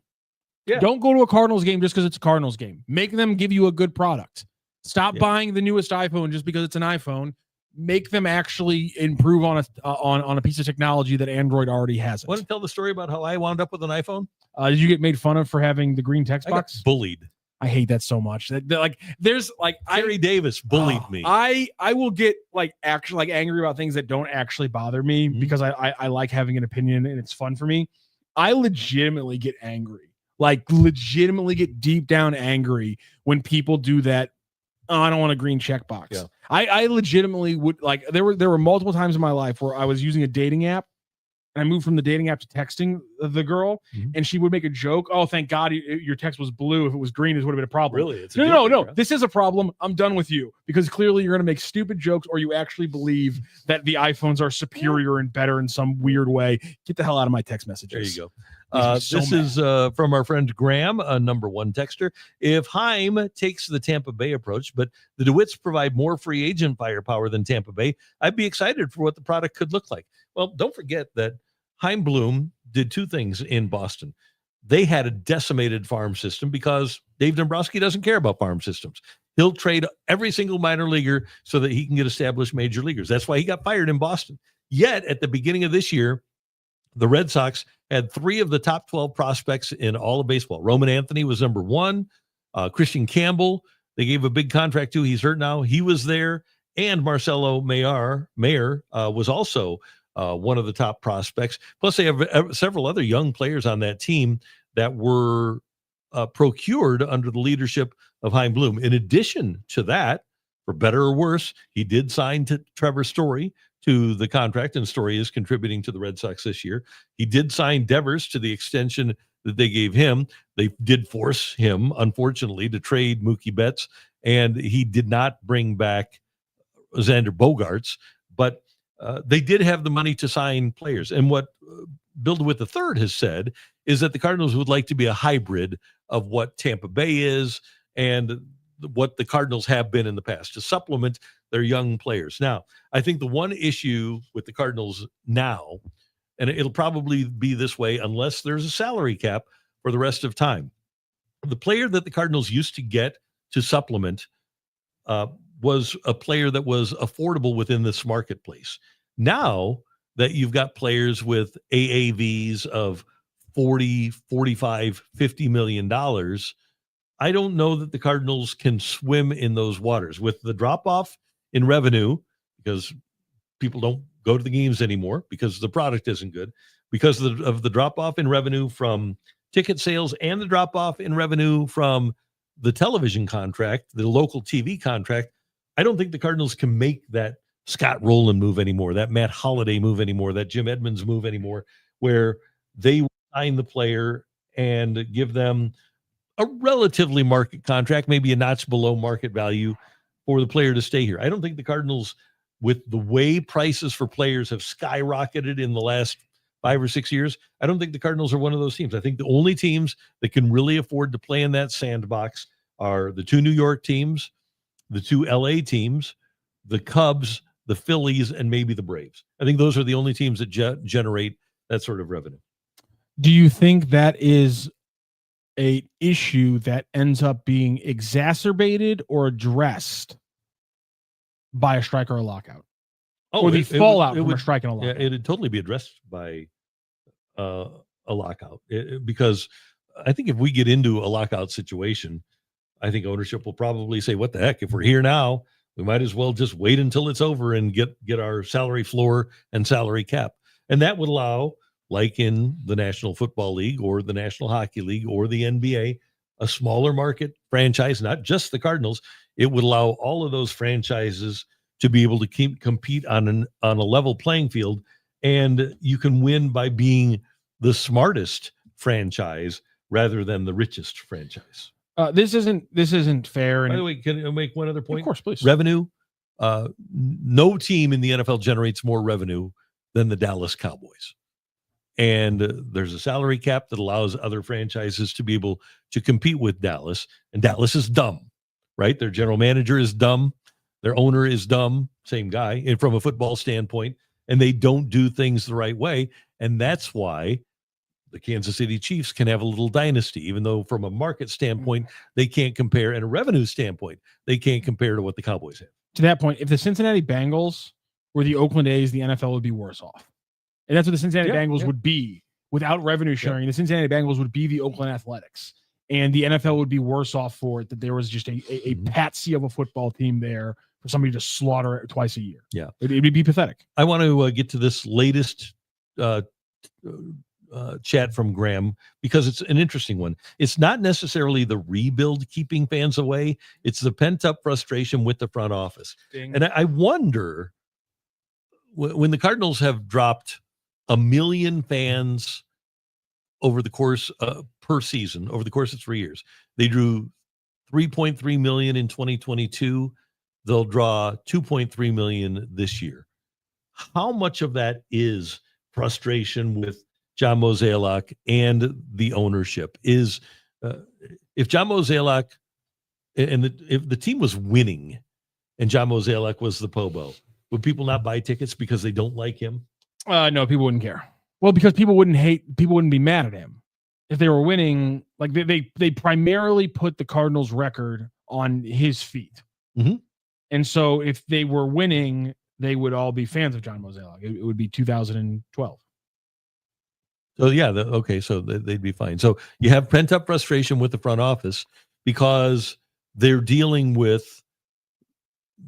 Yeah. Don't go to a Cardinals game just because it's a Cardinals game. Make them give you a good product. Stop buying the newest iPhone just because it's an iPhone. Make them actually improve on a piece of technology that Android already has. Want to tell the story about how I wound up with an iPhone? Did you get made fun of for having the green text box? I got bullied. I hate that so much. Terry Davis bullied me. I will get actually angry about things that don't actually bother me because I like having an opinion and it's fun for me. I legitimately get angry. Legitimately get deep down angry when people do that. Oh, I don't want a green checkbox. Yeah. I legitimately would there were multiple times in my life where I was using a dating app and I moved from the dating app to texting the girl, Mhm. and she would make a joke. Oh, thank God your text was blue. If it was green, it would have been a problem. Really? It's a No. deal breaker, huh? This is a problem. I'm done with you because clearly you're going to make stupid jokes, or you actually believe that the iPhones are superior and better in some weird way. Get the hell out of my text messages. There you go. This is from our friend Graham, a number 1 texter. If Heim takes the Tampa Bay approach, but the DeWitts provide more free agent firepower than Tampa Bay, I'd be excited for what the product could look like. Well, don't forget that Heim Bloom did 2 things in Boston. They had a decimated farm system because Dave Dombrowski doesn't care about farm systems. He'll trade every single minor leaguer so that he can get established major leaguers. That's why he got fired in Boston. Yet at the beginning of this year, the Red Sox had 3 of the top 12 prospects in all of baseball. Roman Anthony was number 1. Christian Campbell, they gave a big contract to. He's hurt now. He was there. And Marcelo Mayer was also one of the top prospects. Plus, they have several other young players on that team that were procured under the leadership of Heim Bloom. In addition to that, for better or worse, he did sign to Trevor Story to the contract, and Story is contributing to the Red Sox this year. He did sign Devers to the extension that they gave him. They did force him, unfortunately, to trade Mookie Betts, and he did not bring back Xander Bogaerts, but they did have the money to sign players. And what Bill DeWitt III has said is that the Cardinals would like to be a hybrid of what Tampa Bay is and what the Cardinals have been in the past to supplement their young players. Now, I think the one issue with the Cardinals now, and it'll probably be this way unless there's a salary cap for the rest of time, the player that the Cardinals used to get to supplement was a player that was affordable within this marketplace. Now that you've got players with AAVs of 40, 45, $50 million, I don't know that the Cardinals can swim in those waters with the drop-off in revenue, because people don't go to the games anymore because the product isn't good, because of the drop-off in revenue from ticket sales and the drop-off in revenue from the television contract, the local TV contract. I don't think the Cardinals can make that Scott Rowland move anymore, that Matt Holliday move anymore, that Jim Edmonds move anymore, where they sign the player and give them a relatively market contract, maybe a notch below market value for the player to stay here. I don't think the Cardinals, with the way prices for players have skyrocketed in the last 5 or 6 years, I don't think the Cardinals are one of those teams. I think the only teams that can really afford to play in that sandbox are the 2 New York teams, the 2 LA teams, the Cubs, the Phillies, and maybe the Braves. I think those are the only teams that generate that sort of revenue. Do you think that is an issue that ends up being exacerbated or addressed by a strike or a lockout? Or the fallout from a strike and a lockout? Yeah, it'd totally be addressed by a lockout, because I think if we get into a lockout situation, I think ownership will probably say, what the heck, if we're here now, we might as well just wait until it's over and get our salary floor and salary cap. And that would allow, like in the National Football League or the National Hockey League or the NBA, a smaller market franchise, not just the Cardinals. It would allow all of those franchises to be able to compete on a level playing field. And you can win by being the smartest franchise rather than the richest franchise. This isn't fair. By the way, can I make one other point? Of course, please. Revenue. No team in the NFL generates more revenue than the Dallas Cowboys. And there's a salary cap that allows other franchises to be able to compete with Dallas. And Dallas is dumb, right? Their general manager is dumb. Their owner is dumb, same guy, and from a football standpoint, and they don't do things the right way. And that's why the Kansas City Chiefs can have a little dynasty, even though from a market standpoint, they can't compare, and a revenue standpoint, they can't compare to what the Cowboys have. To that point, if the Cincinnati Bengals were the Oakland A's, the NFL would be worse off. And that's what the Cincinnati Bengals would be without revenue sharing. The Cincinnati Bengals would be the Oakland Athletics, and the NFL would be worse off for it that there was just a patsy of a football team there for somebody to slaughter it twice a year. Yeah. It would be pathetic. I want to get to this latest chat from Graham because it's an interesting one. It's not necessarily the rebuild keeping fans away. It's the pent-up frustration with the front office. Ding. And I wonder, when the Cardinals have dropped 1 million fans over the course per season, over the course of 3 years. They drew 3.3 million in 2022. They'll draw 2.3 million this year. How much of that is frustration with John Mozeliak and the ownership? Is if John Mozeliak if the team was winning and John Mozeliak was the Pobo, would people not buy tickets because they don't like him? No, people wouldn't care. Well, because people wouldn't be mad at him if they were winning. Like they primarily put the Cardinals record on his feet. Mm-hmm. And so if they were winning, they would all be fans of John Mozeliak. It would be 2012. So yeah, so they'd be fine. So you have pent up frustration with the front office because they're dealing with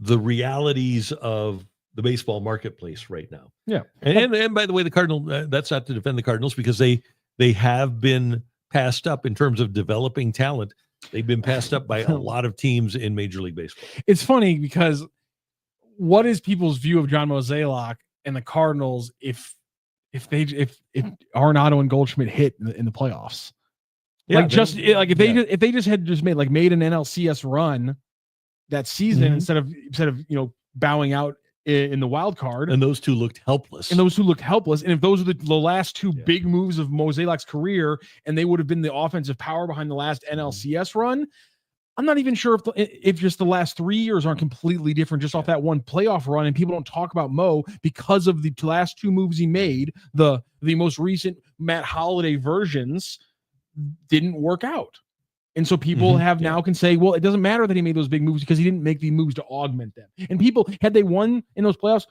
the realities of the baseball marketplace right now. Yeah. And by the way, the Cardinals, that's not to defend the Cardinals because they have been passed up in terms of developing talent. They've been passed up by a lot of teams in Major League Baseball. It's funny because what is people's view of John Mozeliak and the Cardinals if Arenado and Goldschmidt hit in the playoffs? Yeah, if they just had made an NLCS run that season instead of bowing out in the wild card, and those two looked helpless. And if those were the last two big moves of Mozeliak's career, and they would have been the offensive power behind the last NLCS run, I'm not even sure if just the last 3 years aren't completely different just off that one playoff run, and people don't talk about Mo because of the last two moves he made. The most recent Matt Holliday versions didn't work out. And so people now can say, well, it doesn't matter that he made those big moves because he didn't make the moves to augment them. And people, had they won in those playoffs,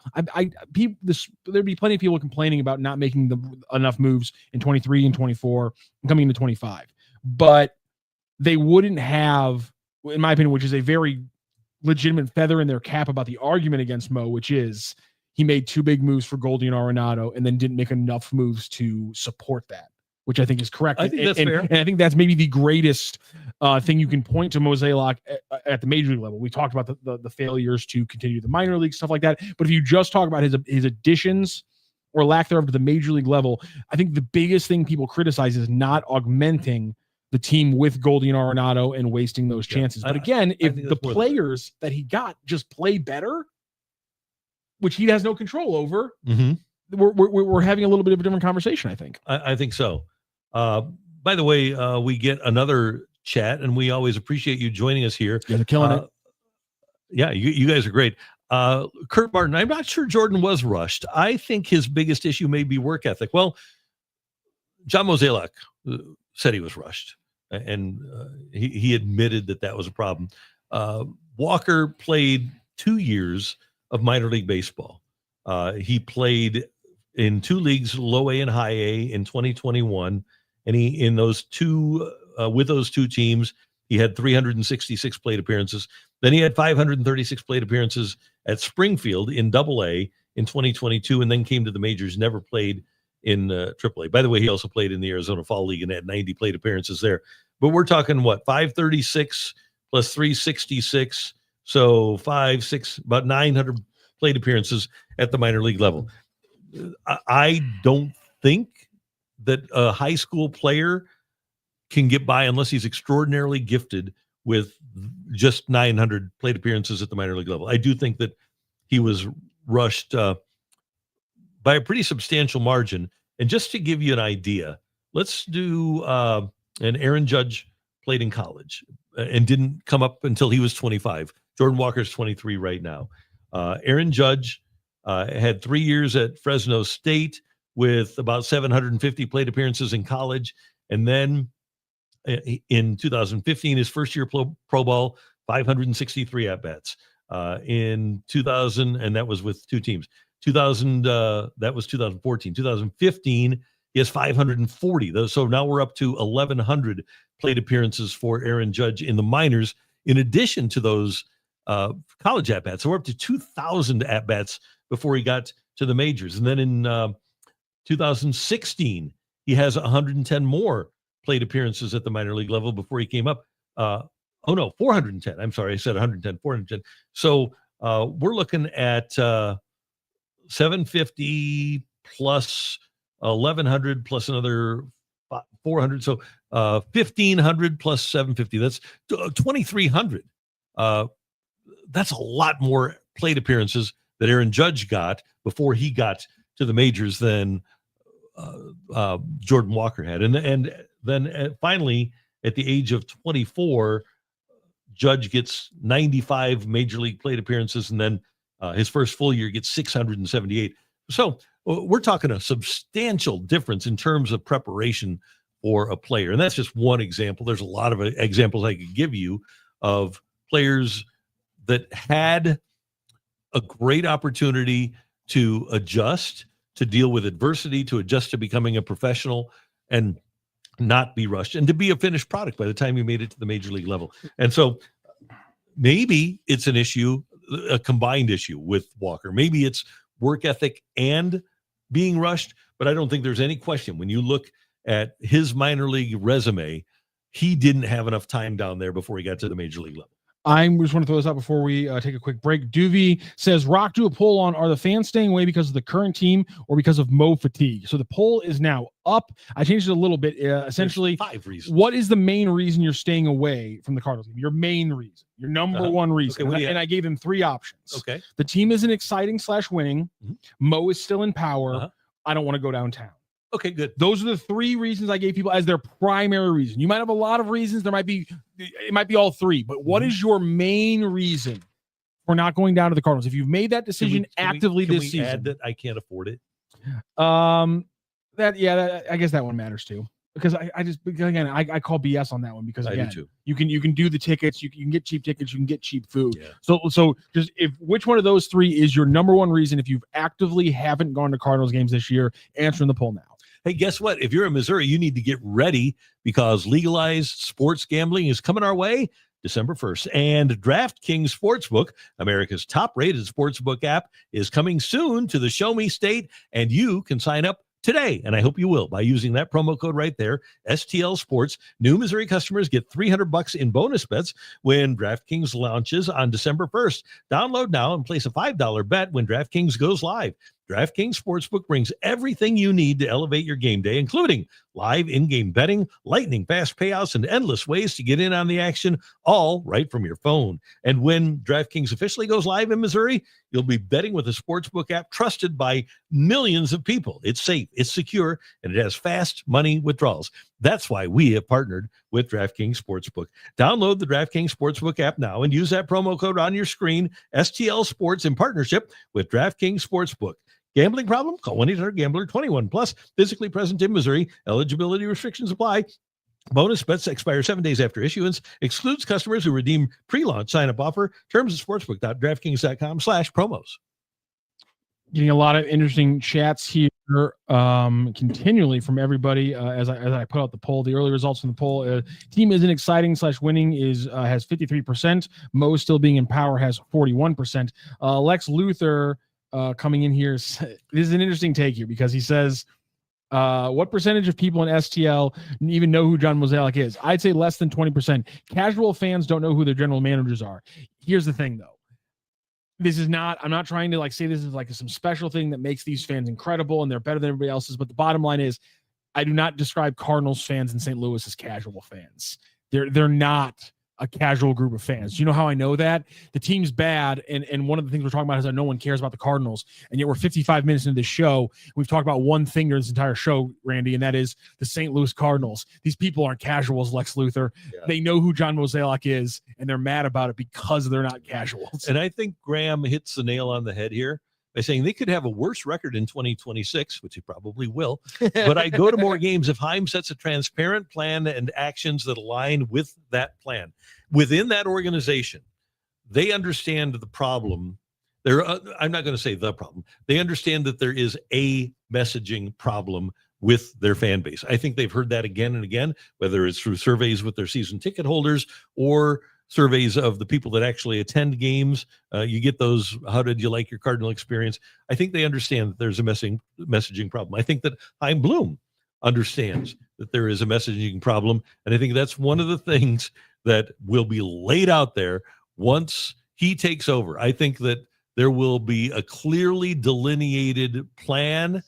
there'd be plenty of people complaining about not making enough moves in 23 and 24 and coming into 25. But they wouldn't have, in my opinion, which is a very legitimate feather in their cap about the argument against Mo, which is he made two big moves for Goldie and Arenado and then didn't make enough moves to support that, which I think is correct. I think that's fair. And I think that's maybe the greatest thing you can point to Mozeliak at the major league level. We talked about the failures to continue the minor league, stuff like that. But if you just talk about his additions or lack thereof to the major league level, I think the biggest thing people criticize is not augmenting the team with Goldie and Arenado and wasting those chances. But again, if the players that he got just play better, which he has no control over, we're having a little bit of a different conversation, I think. I think so. By the way, we get another chat, and we always appreciate you joining us here. Yeah, they're killing it. Yeah, you guys are great. Kurt Martin, I'm not sure Jordan was rushed. I think his biggest issue may be work ethic. Well, John Mozeliak said he was rushed, and he admitted that was a problem. Walker played 2 years of minor league baseball. He played in two leagues, low A and high A, in 2021. And in those two, with those two teams, he had 366 plate appearances. Then he had 536 plate appearances at Springfield in Double A in 2022, and then came to the majors, never played in Triple A. By the way, he also played in the Arizona Fall League and had 90 plate appearances there. But we're talking, 536 plus 366, so about 900 plate appearances at the minor league level. I don't think that a high school player can get by unless he's extraordinarily gifted with just 900 plate appearances at the minor league level. I do think that he was rushed by a pretty substantial margin. And just to give you an idea, let's do and Aaron Judge played in college and didn't come up until he was 25. Jordan Walker's 23 right now. Aaron Judge had 3 years at Fresno State with about 750 plate appearances in college. And then in 2015, his first year pro ball, 563 at-bats. In 2000, and that was with two teams. 2000, that was 2014. 2015, he has 540. So now we're up to 1,100 plate appearances for Aaron Judge in the minors, in addition to those college at-bats. So we're up to 2,000 at-bats before he got to the majors. And then in 2016, he has 110 more plate appearances at the minor league level before he came up. 410. I'm sorry, I said 110, 410. So we're looking at 750 plus 1,100 plus another 400. So 1,500 plus 750. That's 2,300. That's a lot more plate appearances that Aaron Judge got before he got to the majors than Jordan Walker had. And then finally, at the age of 24, Judge gets 95 major league plate appearances, and then his first full year gets 678. So we're talking a substantial difference in terms of preparation for a player. And that's just one example. There's a lot of examples I could give you of players that had a great opportunity to adjust, to deal with adversity, to adjust to becoming a professional and not be rushed, and to be a finished product by the time you made it to the major league level. And so maybe it's an issue, a combined issue with Walker. Maybe it's work ethic and being rushed, but I don't think there's any question. When you look at his minor league resume, he didn't have enough time down there before he got to the major league level. I just want to throw this out before we take a quick break. Duvie says, Rock, do a poll on, are the fans staying away because of the current team or because of Mo fatigue? So the poll is now up. I changed it a little bit. Essentially, There's 5 reasons. What is the main reason you're staying away from the Cardinals game? Your main reason, your number one reason. Okay, and I gave him 3 options. Okay. The team isn't exciting / winning. Mm-hmm. Mo is still in power. I don't want to go downtown. Okay, good. Those are the 3 reasons I gave people as their primary reason. You might have a lot of reasons. It might be all 3, but what is your main reason for not going down to the Cardinals? If you've made that decision actively this season, add that I can't afford it. I guess that one matters too. Because I call BS on that one because again, you can do the tickets, you can get cheap tickets, you can get cheap food. Yeah. So just which one of those 3 is your number one reason if you've actively haven't gone to Cardinals games this year? Answer in the poll now. Hey, guess what? If you're in Missouri, you need to get ready because legalized sports gambling is coming our way December 1st. And DraftKings Sportsbook, America's top-rated sportsbook app, is coming soon to the Show Me State, and you can sign up today, and I hope you will, by using that promo code right there, STL Sports. New Missouri customers get $300 in bonus bets when DraftKings launches on December 1st. Download now and place a $5 bet when DraftKings goes live. DraftKings Sportsbook brings everything you need to elevate your game day, including live in-game betting, lightning-fast payouts, and endless ways to get in on the action, all right from your phone. And when DraftKings officially goes live in Missouri, you'll be betting with a sportsbook app trusted by millions of people. It's safe, it's secure, and it has fast money withdrawals. That's why we have partnered with DraftKings Sportsbook. Download the DraftKings Sportsbook app now and use that promo code on your screen, STL Sports, in partnership with DraftKings Sportsbook. Gambling problem? Call 1-800-GAMBLER. 21 plus. Physically present in Missouri. Eligibility restrictions apply. Bonus bets expire 7 days after issuance. Excludes customers who redeem pre-launch sign-up offer. Terms at sportsbook.draftkings.com/promos. Getting a lot of interesting chats here continually from everybody as I put out the poll. The early results from the poll: team isn't exciting / winning has 53%. Mo still being in power has 41%. Lex Luthor coming in here. This is an interesting take here because he says, what percentage of people in STL even know who John Mozeliak is? I'd say less than 20%. Casual fans don't know who their general managers are. Here's the thing, though. I'm not trying to say this is like some special thing that makes these fans incredible and they're better than everybody else's. But the bottom line is, I do not describe Cardinals fans in St. Louis as casual fans. They're not a casual group of fans. Do you know how I know that? The team's bad, and one of the things we're talking about is that no one cares about the Cardinals, and yet we're 55 minutes into this show. We've talked about one thing during this entire show, Randy, and that is the St. Louis Cardinals. These people aren't casuals, Lex Luthor. Yeah. They know who John Mozeliak is, and they're mad about it because they're not casuals. And I think Graham hits the nail on the head here by saying they could have a worse record in 2026, which he probably will, but I go to more games if Heim sets a transparent plan and actions that align with that plan. Within that organization, they understand the problem. I'm not going to say the problem. They understand that there is a messaging problem with their fan base. I think they've heard that again and again, whether it's through surveys with their season ticket holders or surveys of the people that actually attend games. You get those, how did you like your Cardinal experience? I think they understand that there's a messaging problem. I think that Chaim Bloom understands that there is a messaging problem. And I think that's one of the things that will be laid out there once he takes over. I think that there will be a clearly delineated plan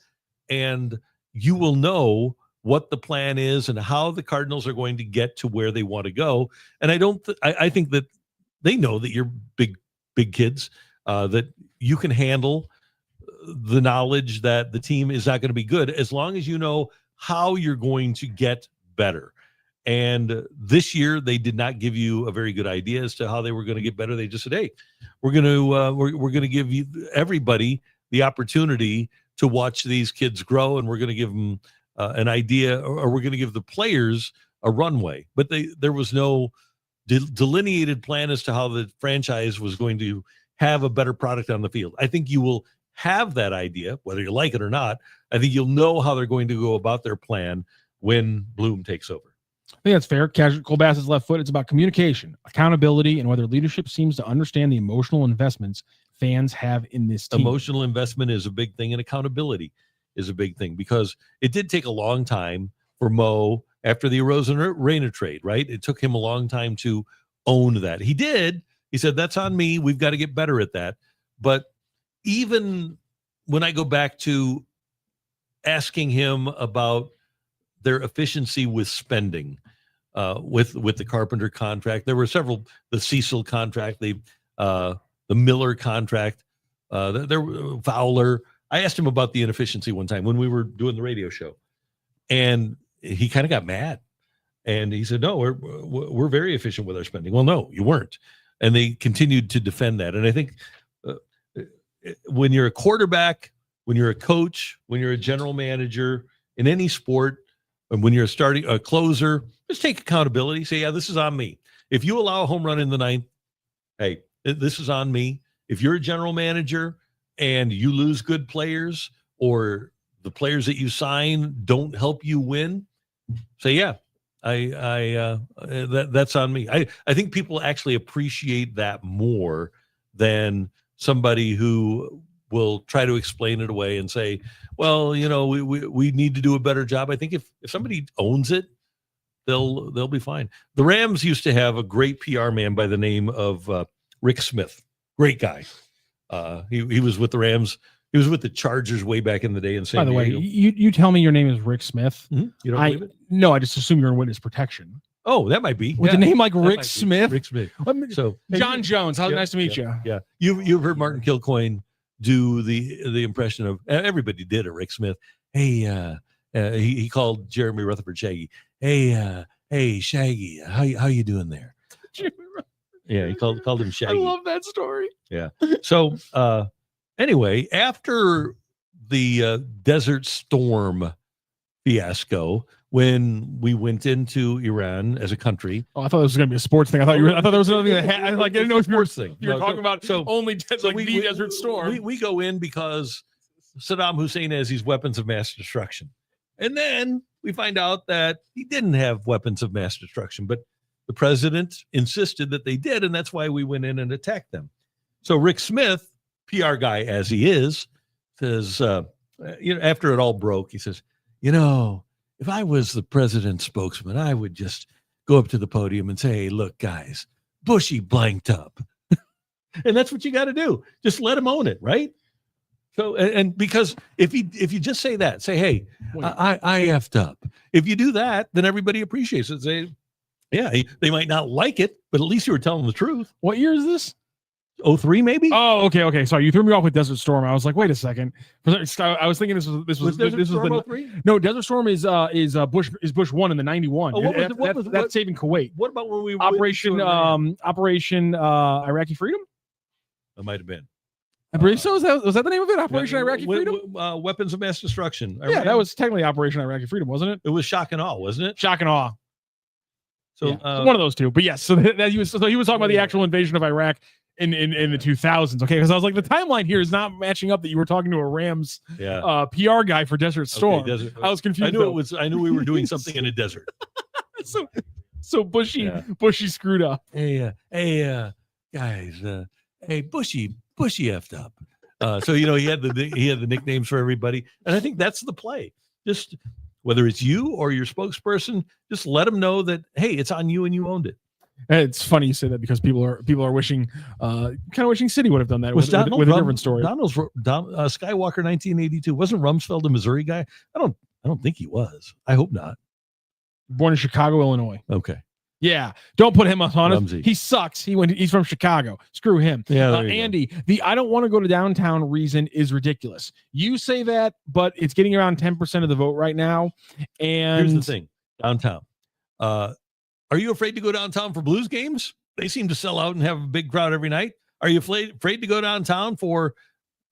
and you will know what the plan is and how the Cardinals are going to get to where they want to go. And I think that they know that you're big kids, that you can handle the knowledge that the team is not going to be good as long as you know how you're going to get better. And this year they did not give you a very good idea as to how they were going to get better. They just said, "Hey, we're going to give you everybody the opportunity to watch these kids grow, and we're going to give them an idea, or we're going to give the players a runway." But there was no delineated plan as to how the franchise was going to have a better product on the field. I think you will have that idea, whether you like it or not. I think you'll know how they're going to go about their plan when Bloom takes over. I think that's fair. Cole Bassett's left foot. It's about communication, accountability, and whether leadership seems to understand the emotional investments fans have in this team. Emotional investment is a big thing, and accountability is a big thing, because it did take a long time for Mo after the Arozarena trade, right? It took him a long time to own that. He did. He said, "That's on me. We've got to get better at that." But even when I go back to asking him about their efficiency with spending, with the Carpenter contract, there were several, the Cecil contract, the Miller contract, there Fowler. I asked him about the inefficiency one time when we were doing the radio show, and he kind of got mad, and he said, "No, we're very efficient with our spending." Well, no, you weren't. And they continued to defend that. And I think when you're a quarterback, when you're a coach, when you're a general manager in any sport, and when you're a closer, just take accountability. Say, "Yeah, this is on me. If you allow a home run in the ninth, hey, this is on me." If you're a general manager and you lose good players, or the players that you sign don't help you win, say, "Yeah, that's on me." I think people actually appreciate that more than somebody who will try to explain it away and say, "Well, we need to do a better job." I think if somebody owns it, they'll be fine. The Rams used to have a great PR man by the name of Rick Smith. Great guy. He was with the Rams. He was with the Chargers way back in the day in San Diego. By the way, you tell me your name is Rick Smith. Mm-hmm. You don't believe it? No, I just assume you're in witness protection. Oh, that might be. With a name like Rick Smith? Rick Smith. So John Jones. Nice to meet you. Yeah. You've heard Martin Kilcoyne do the impression of, everybody did a Rick Smith. Hey, he called Jeremy Rutherford Shaggy. Hey, Shaggy, how you doing there? Yeah, he called him Shaggy. I love that story. Yeah. So anyway, after the Desert Storm fiasco, when we went into Iran as a country. Oh, I thought this was going to be a sports thing. I thought there was another thing that I didn't know if sports thing. You were talking about only the Desert Storm. We go in because Saddam Hussein has these weapons of mass destruction. And then we find out that he didn't have weapons of mass destruction, but the president insisted that they did, and that's why we went in and attacked them. So Rick Smith, PR guy as he is, says, after it all broke, he says, if I was the president's spokesman, I would just go up to the podium and say, "Hey, look, guys, Bushy blanked up." And that's what you got to do. Just let him own it, right? So, and because if you just say that, say, "Hey, I effed up." If you do that, then everybody appreciates it. Say, yeah, they might not like it, but at least you were telling the truth. What year is this? 03 maybe. Oh, okay. Sorry, you threw me off with Desert Storm. I was like, wait a second. I was thinking this was Desert Storm 03? No, Desert Storm is Bush 1 in the 91. Oh, that's saving Kuwait. What about when we Operation Iraqi Freedom? It might have been. I believe so. Was that the name of it? Operation Iraqi Freedom? Weapons of mass destruction. Yeah, that was technically Operation Iraqi Freedom, wasn't it? It was Shock and Awe, wasn't it? Shock and Awe. So one of those two. But yes, so he was talking about the actual invasion of Iraq in the 2000s. Okay, because I was like, the timeline here is not matching up that you were talking to a Rams PR guy for Desert Storm. Okay, I was confused. I knew we were doing something in a desert. So Bushy screwed up. Hey guys, hey Bushy effed up. So he had the nicknames for everybody, and I think that's the play. Just whether it's you or your spokesperson, just let them know that, hey, it's on you and you owned it. It's funny you say that because people are wishing, kind of wishing City would have done that with a different story. Skywalker 1982 wasn't Rumsfeld a Missouri guy? I don't I don't think he was. I hope not. Born in Chicago, Illinois. Okay. Yeah, don't put him on us. Rumsey. He sucks. He's from Chicago. Screw him. Yeah, Andy, the I don't want to go to downtown reason is ridiculous. You say that, but it's getting around 10% of the vote right now. And here's the thing, downtown. Are you afraid to go downtown for Blues games? They seem to sell out and have a big crowd every night. Are you afraid to go downtown for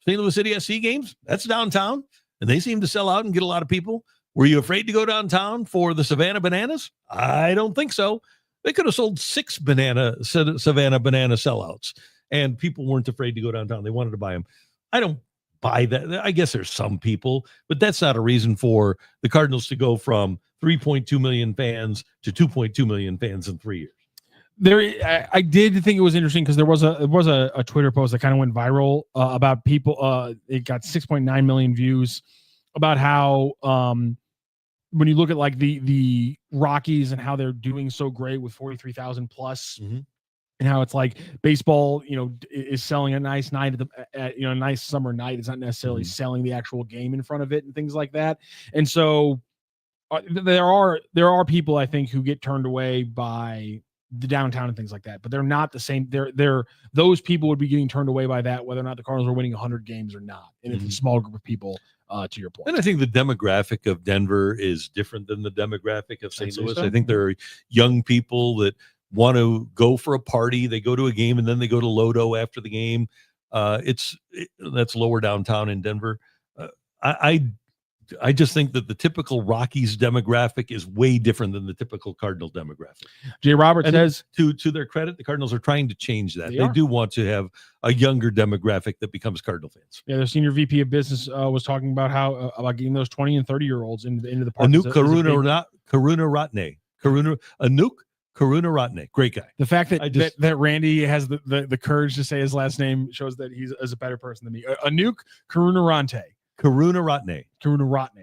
St. Louis City SC games? That's downtown, and they seem to sell out and get a lot of people. Were you afraid to go downtown for the Savannah Bananas? I don't think so. They could have sold 6 Savannah Banana sellouts, and people weren't afraid to go downtown. They wanted to buy them. I don't buy that. I guess there's some people, but that's not a reason for the Cardinals to go from 3.2 million fans to 2.2 million fans in 3 years. I did think it was interesting because there was a Twitter post that kind of went viral about people. It got 6.9 million views about how when you look at like the Rockies and how they're doing so great with 43,000 plus, and how it's like baseball, is selling a nice night at a nice summer night. It's not necessarily selling the actual game in front of it and things like that. And so there are people I think who get turned away by the downtown and things like that, but they're not the same. Those people would be getting turned away by that, whether or not the Cardinals are winning 100 games or not. And it's a small group of people, to your point. And I think the demographic of Denver is different than the demographic of St. Louis. So? I think there are young people that want to go for a party. They go to a game and then they go to Lodo after the game. That's lower downtown in Denver. I just think that the typical Rockies demographic is way different than the typical Cardinal demographic. Jay Roberts says, to their credit, the Cardinals are trying to change that. They do want to have a younger demographic that becomes Cardinal fans. Yeah, their senior VP of business was talking about how about getting those 20 and 30-year-olds into the park. Anouk Karuna Ratne, great guy. The fact that Randy has the courage to say his last name shows that he's a better person than me. Anouk Karuna Ratne,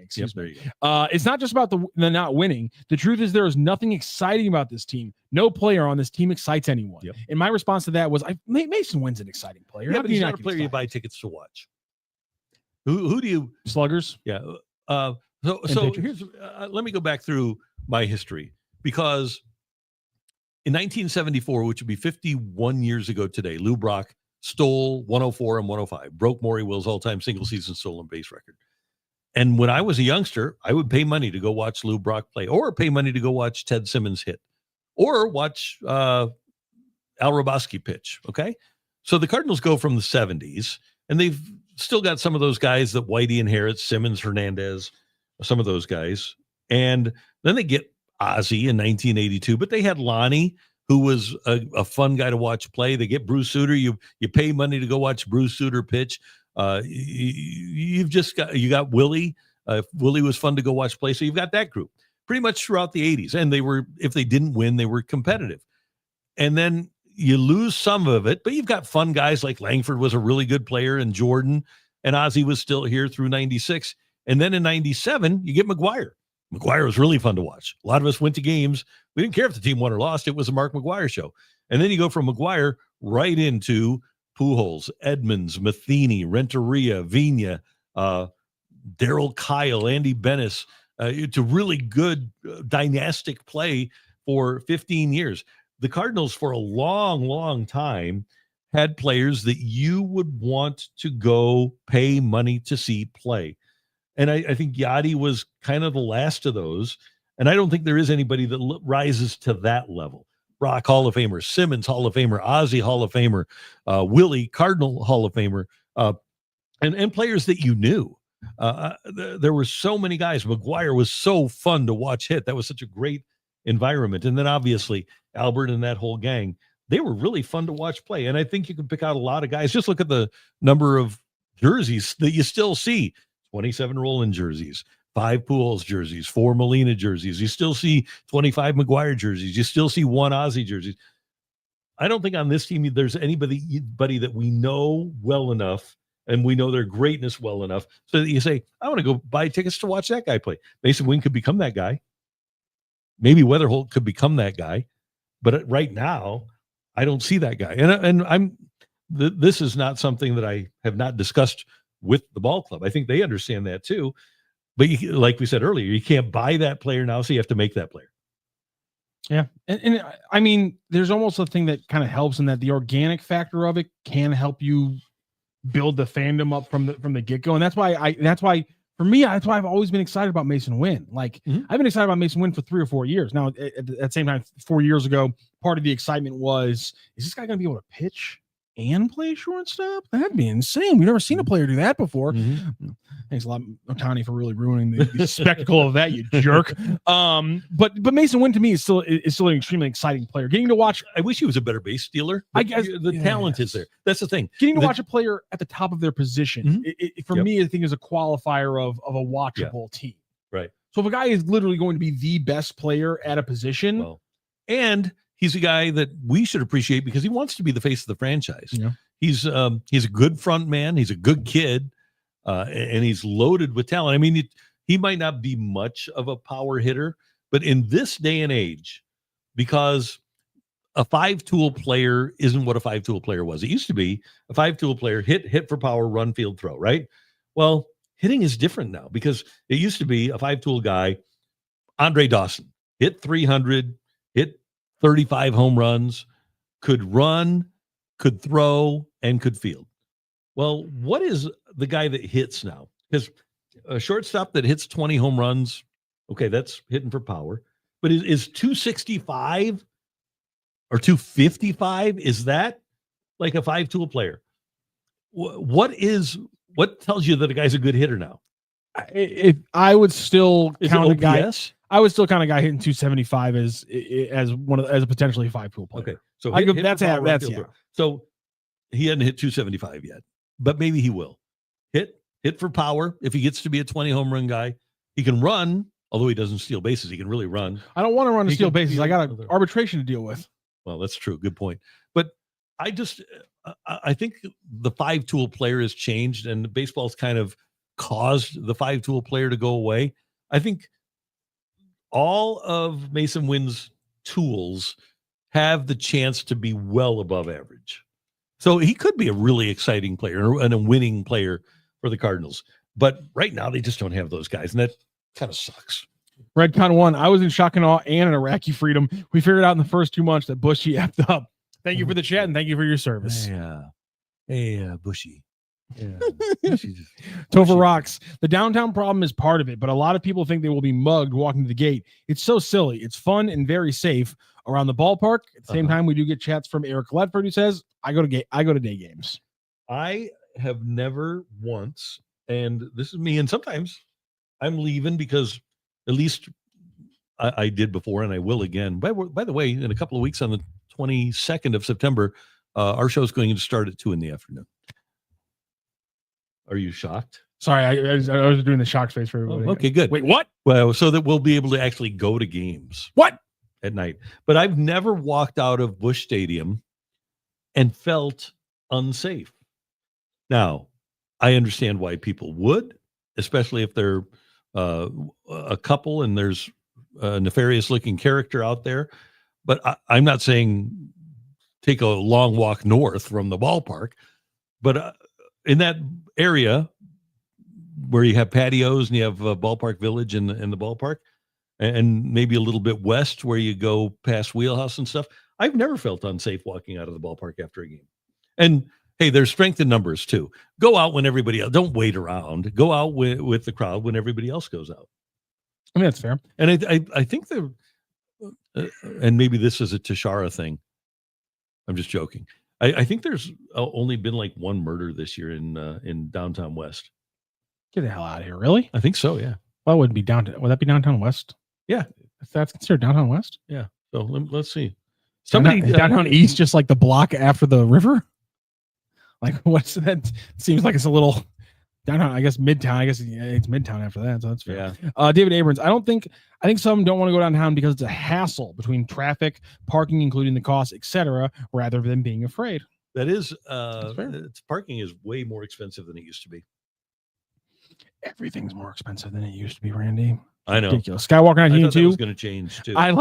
excuse me. There you go. It's not just about the not winning. The truth is there is nothing exciting about this team. No player on this team excites anyone. Yep. And my response to that was, Masyn Winn's an exciting player. Yeah, but he's not a player you buy tickets to watch. Who do you? Sluggers? Yeah. So here's let me go back through my history, because in 1974, which would be 51 years ago today, Lou Brock stole 104 and 105, broke Maury Will's all-time single-season stolen base record. And when I was a youngster, I would pay money to go watch Lou Brock play, or pay money to go watch Ted Simmons hit, or watch Al Robosky pitch, okay? So the Cardinals go from the 70s, and they've still got some of those guys that Whitey inherits, Simmons, Hernandez, some of those guys. And then they get Ozzie in 1982, but they had Lonnie, who was a fun guy to watch play. They get Bruce Sutter. You pay money to go watch Bruce Sutter pitch. You got Willie. Willie was fun to go watch play. So you've got that group pretty much throughout the 80s. And they were, if they didn't win, they were competitive. And then you lose some of it, but you've got fun guys like Langford was a really good player, and Jordan, and Ozzie was still here through 96. And then in 97, you get McGuire. McGuire was really fun to watch. A lot of us went to games. We didn't care if the team won or lost. It was a Mark McGuire show. And then you go from McGuire right into Pujols, Edmonds, Matheny, Renteria, Vina, Darryl Kyle, Andy Bennis. It's a really good dynastic play for 15 years. The Cardinals, for a long, long time, had players that you would want to go pay money to see play. And I think Yachty was kind of the last of those. And I don't think there is anybody that rises to that level. Brock, Hall of Famer. Simmons, Hall of Famer. Ozzie, Hall of Famer. Willie, Cardinal, Hall of Famer. And players that you knew. There were so many guys. McGuire was so fun to watch hit. That was such a great environment. And then obviously Albert and that whole gang, they were really fun to watch play. And I think you can pick out a lot of guys. Just look at the number of jerseys that you still see. 27 Roland jerseys, 5 Pujols jerseys, 4 Molina jerseys. You still see 25 McGuire jerseys. You still see 1 Ozzie jerseys. I don't think on this team there's anybody that we know well enough, and we know their greatness well enough, so that you say, I want to go buy tickets to watch that guy play. Masyn Winn could become that guy. Maybe Weatherholt could become that guy. But right now, I don't see that guy. And this is not something that I have not discussed with the ball club. I think they understand that too. But like we said earlier, you can't buy that player now, so you have to make that player. Yeah. And I mean, there's almost a thing that kind of helps in that the organic factor of it can help you build the fandom up from the get-go. And that's why for me, that's why I've always been excited about Masyn Winn. Like I've been excited about Masyn Winn for 3 or 4 years. Now, at the same time, 4 years ago, part of the excitement was, is this guy going to be able to pitch and play shortstop? That'd be insane. We've never seen a player do that before. Thanks a lot, Otani, for really ruining the spectacle of that, you jerk. But Masyn Winn to me is still an extremely exciting player. Getting to watch, I wish he was a better base stealer. I guess the talent is there. That's the thing. Getting to watch a player at the top of their position, for me, I think is a qualifier of a watchable team. Right. So if a guy is literally going to be the best player at a position, and he's a guy that we should appreciate because he wants to be the face of the franchise. Yeah. He's a good front man. He's a good kid. And he's loaded with talent. I mean, he might not be much of a power hitter, but in this day and age, because a 5-tool player isn't what a 5-tool player was. It used to be a 5-tool player, hit for power, run, field, throw, right? Well, hitting is different now because it used to be a 5-tool guy, Andre Dawson, hit 300, hit 35 home runs, could run, could throw, and could field. Well, what is the guy that hits now? Because a shortstop that hits 20 home runs, okay, that's hitting for power. But is 265 or 255, is that like a 5-tool player? What tells you that a guy's a good hitter now? I would still count a guy. OPS? I would still count a guy hitting 275 as a potentially 5-tool player. Okay, so that's So he hadn't hit 275 yet, but maybe he will. Hit for power. If he gets to be a 20 home run guy, he can run. Although he doesn't steal bases, he can really run. I don't want to run and steal bases. I got an arbitration to deal with. Well, that's true. Good point. But I think the 5-tool player has changed, and baseball's kind of caused the 5-tool player to go away. I think all of Masyn Winn's tools have the chance to be well above average. So he could be a really exciting player and a winning player for the Cardinals. But right now they just don't have those guys, and that kind of sucks. Redcon 1, I was in shock and awe and an Iraqi freedom. We figured out in the first 2 months that Bushy effed up. Thank you for the chat and thank you for your service. Yeah. Hey, Bushy. Yeah. Topher rocks. The downtown problem is part of it, but a lot of people think they will be mugged walking to the gate. It's so silly. It's fun and very safe around the ballpark. At the same time, we do get chats from Eric Ledford who says, I go to day games. I have never once, and this is me, and sometimes I'm leaving because at least I did before and I will again. By the way, in a couple of weeks on the 22nd of September, our show is going to start at 2 p.m. Are you shocked? Sorry, I was doing the shock face for everybody. Oh, okay, good. Wait, what? Well, so that we'll be able to actually go to games. What? At night. But I've never walked out of Busch Stadium and felt unsafe. Now, I understand why people would, especially if they're a couple and there's a nefarious looking character out there. But I'm not saying take a long walk north from the ballpark, but in that area where you have patios and you have Ballpark Village in the ballpark, and maybe a little bit west where you go past Wheelhouse and stuff, I've never felt unsafe walking out of the ballpark after a game. And hey, there's strength in numbers too. Go out when everybody else, don't wait around. Go out with the crowd when everybody else goes out. I mean, that's fair. And I think and maybe this is a Tashara thing. I'm just joking. I think there's only been like one murder this year in downtown West. Get the hell out of here. Really? I think so. Yeah. Well, would that be downtown West? Yeah. If that's considered downtown West? Yeah. So let's see. Somebody downtown East, just like the block after the river? Like, what's that? Seems like it's a little downtown, I guess Midtown. I guess it's Midtown after that. So that's fair. Yeah. David Abrams, I think some don't want to go downtown because it's a hassle between traffic, parking, including the cost, etc., rather than being afraid. That is, parking is way more expensive than it used to be. Everything's more expensive than it used to be, Randy. I know. Ridiculous. Skywalker 1982 was going to change too. I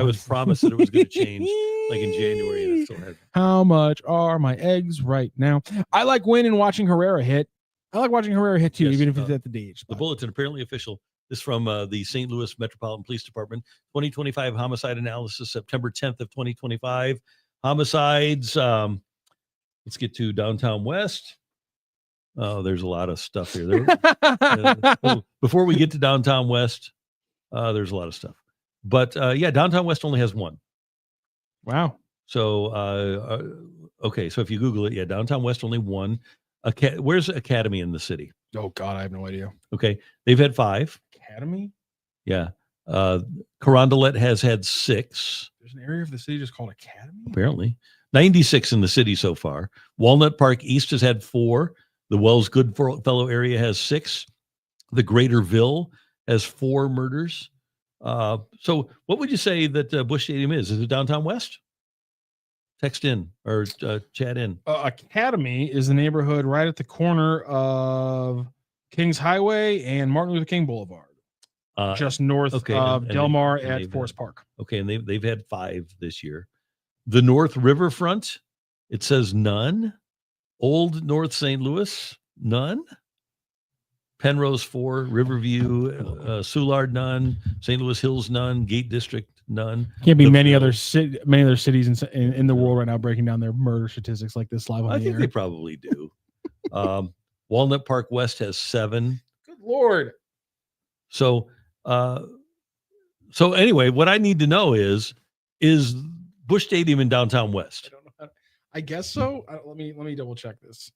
was promised that it was going to change like in January. And it still hasn't. How much are my eggs right now? I like Winn and watching Karraker hit. I like watching Karraker hit too, even if it's at the DH spot. The Bulletin apparently official. This from the St. Louis Metropolitan Police Department. 2025 homicide analysis, September 10th of 2025. Homicides. Let's get to downtown West. Oh, there's a lot of stuff here. Before we get to downtown West, there's a lot of stuff. But yeah, downtown West only has one. Wow. So, okay. So if you Google it, yeah, downtown West only one. Where's Academy in the city? Oh, God, I have no idea. Okay. They've had 5. Academy? Yeah. Carondelet has had 6. There's an area of the city just called Academy? Apparently. 96 in the city so far. Walnut Park East has had 4. The Wells Goodfellow area has 6. The Greaterville has 4 murders. So what would you say that Busch Stadium is? Is it downtown West? Text in or chat in. Academy is the neighborhood right at the corner of Kings Highway and Martin Luther King Boulevard. Just north of Del Mar at Forest Park. Okay, and they've had 5 this year. The North Riverfront, it says none. Old North St. Louis, none. Penrose 4, Riverview, Soulard none. St. Louis Hills none. Gate District none. Can't be many other cities in the world right now breaking down their murder statistics like this live on the air. I think they probably do. Walnut Park West has 7. Good Lord. So anyway, what I need to know is Busch Stadium in downtown West? I don't know. I guess so. Let me double check this.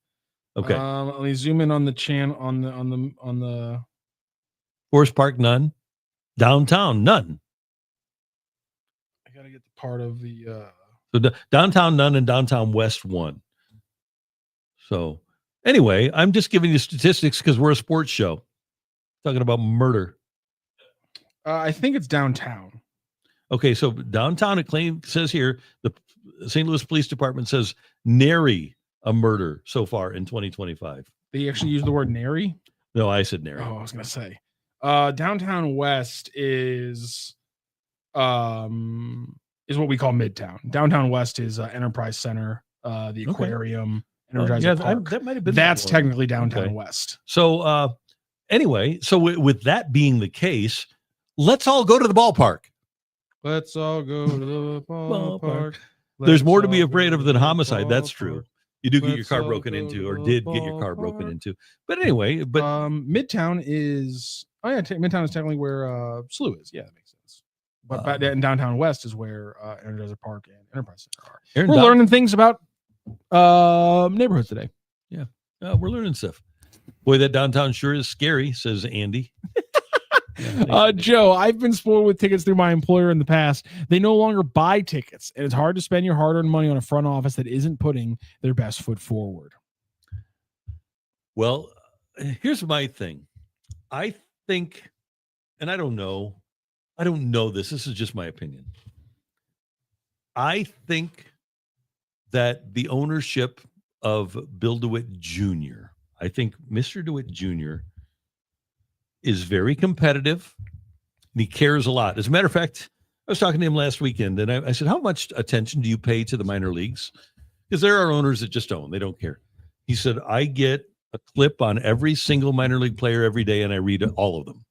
Okay. Let me zoom in on the channel on the Forest Park, none. Downtown, none. I gotta get the part of the so downtown, none, and downtown West, 1. So anyway, I'm just giving you statistics because we're a sports show talking about murder. I think it's downtown. Okay, so downtown, it says here, the St. Louis Police Department says nary a murder so far in 2025. They actually use the word nary? No, I said nary. Oh, I was going to say. Downtown West is what we call Midtown. Downtown West is Enterprise Center, the aquarium, Energizer Park. That might have been. That's technically downtown West. So anyway, so with that being the case, let's all go to the ballpark. Let's all go to the ballpark. There's more to be afraid of than homicide. That's true. You do get your car broken into, or did get your car broken into. But anyway, Midtown is Midtown is technically where SLU is. Yeah, that makes sense. But in downtown West is where Energizer Park and Enterprise Center are. We're learning things about neighborhoods today. Yeah, we're learning stuff. Boy, that downtown sure is scary, says Andy. Joe, I've been spoiled with tickets through my employer in the past. They no longer buy tickets, and it's hard to spend your hard-earned money on a front office that isn't putting their best foot forward. Well, here's my thing. I think, and I don't know this. This is just my opinion. I think that the ownership of Bill DeWitt Jr., I think Mr. DeWitt Jr. is very competitive, and he cares a lot. As a matter of fact, I was talking to him last weekend, and I said, how much attention do you pay to the minor leagues? Because there are owners that just don't. They don't care. He said, I get a clip on every single minor league player every day, and I read all of them.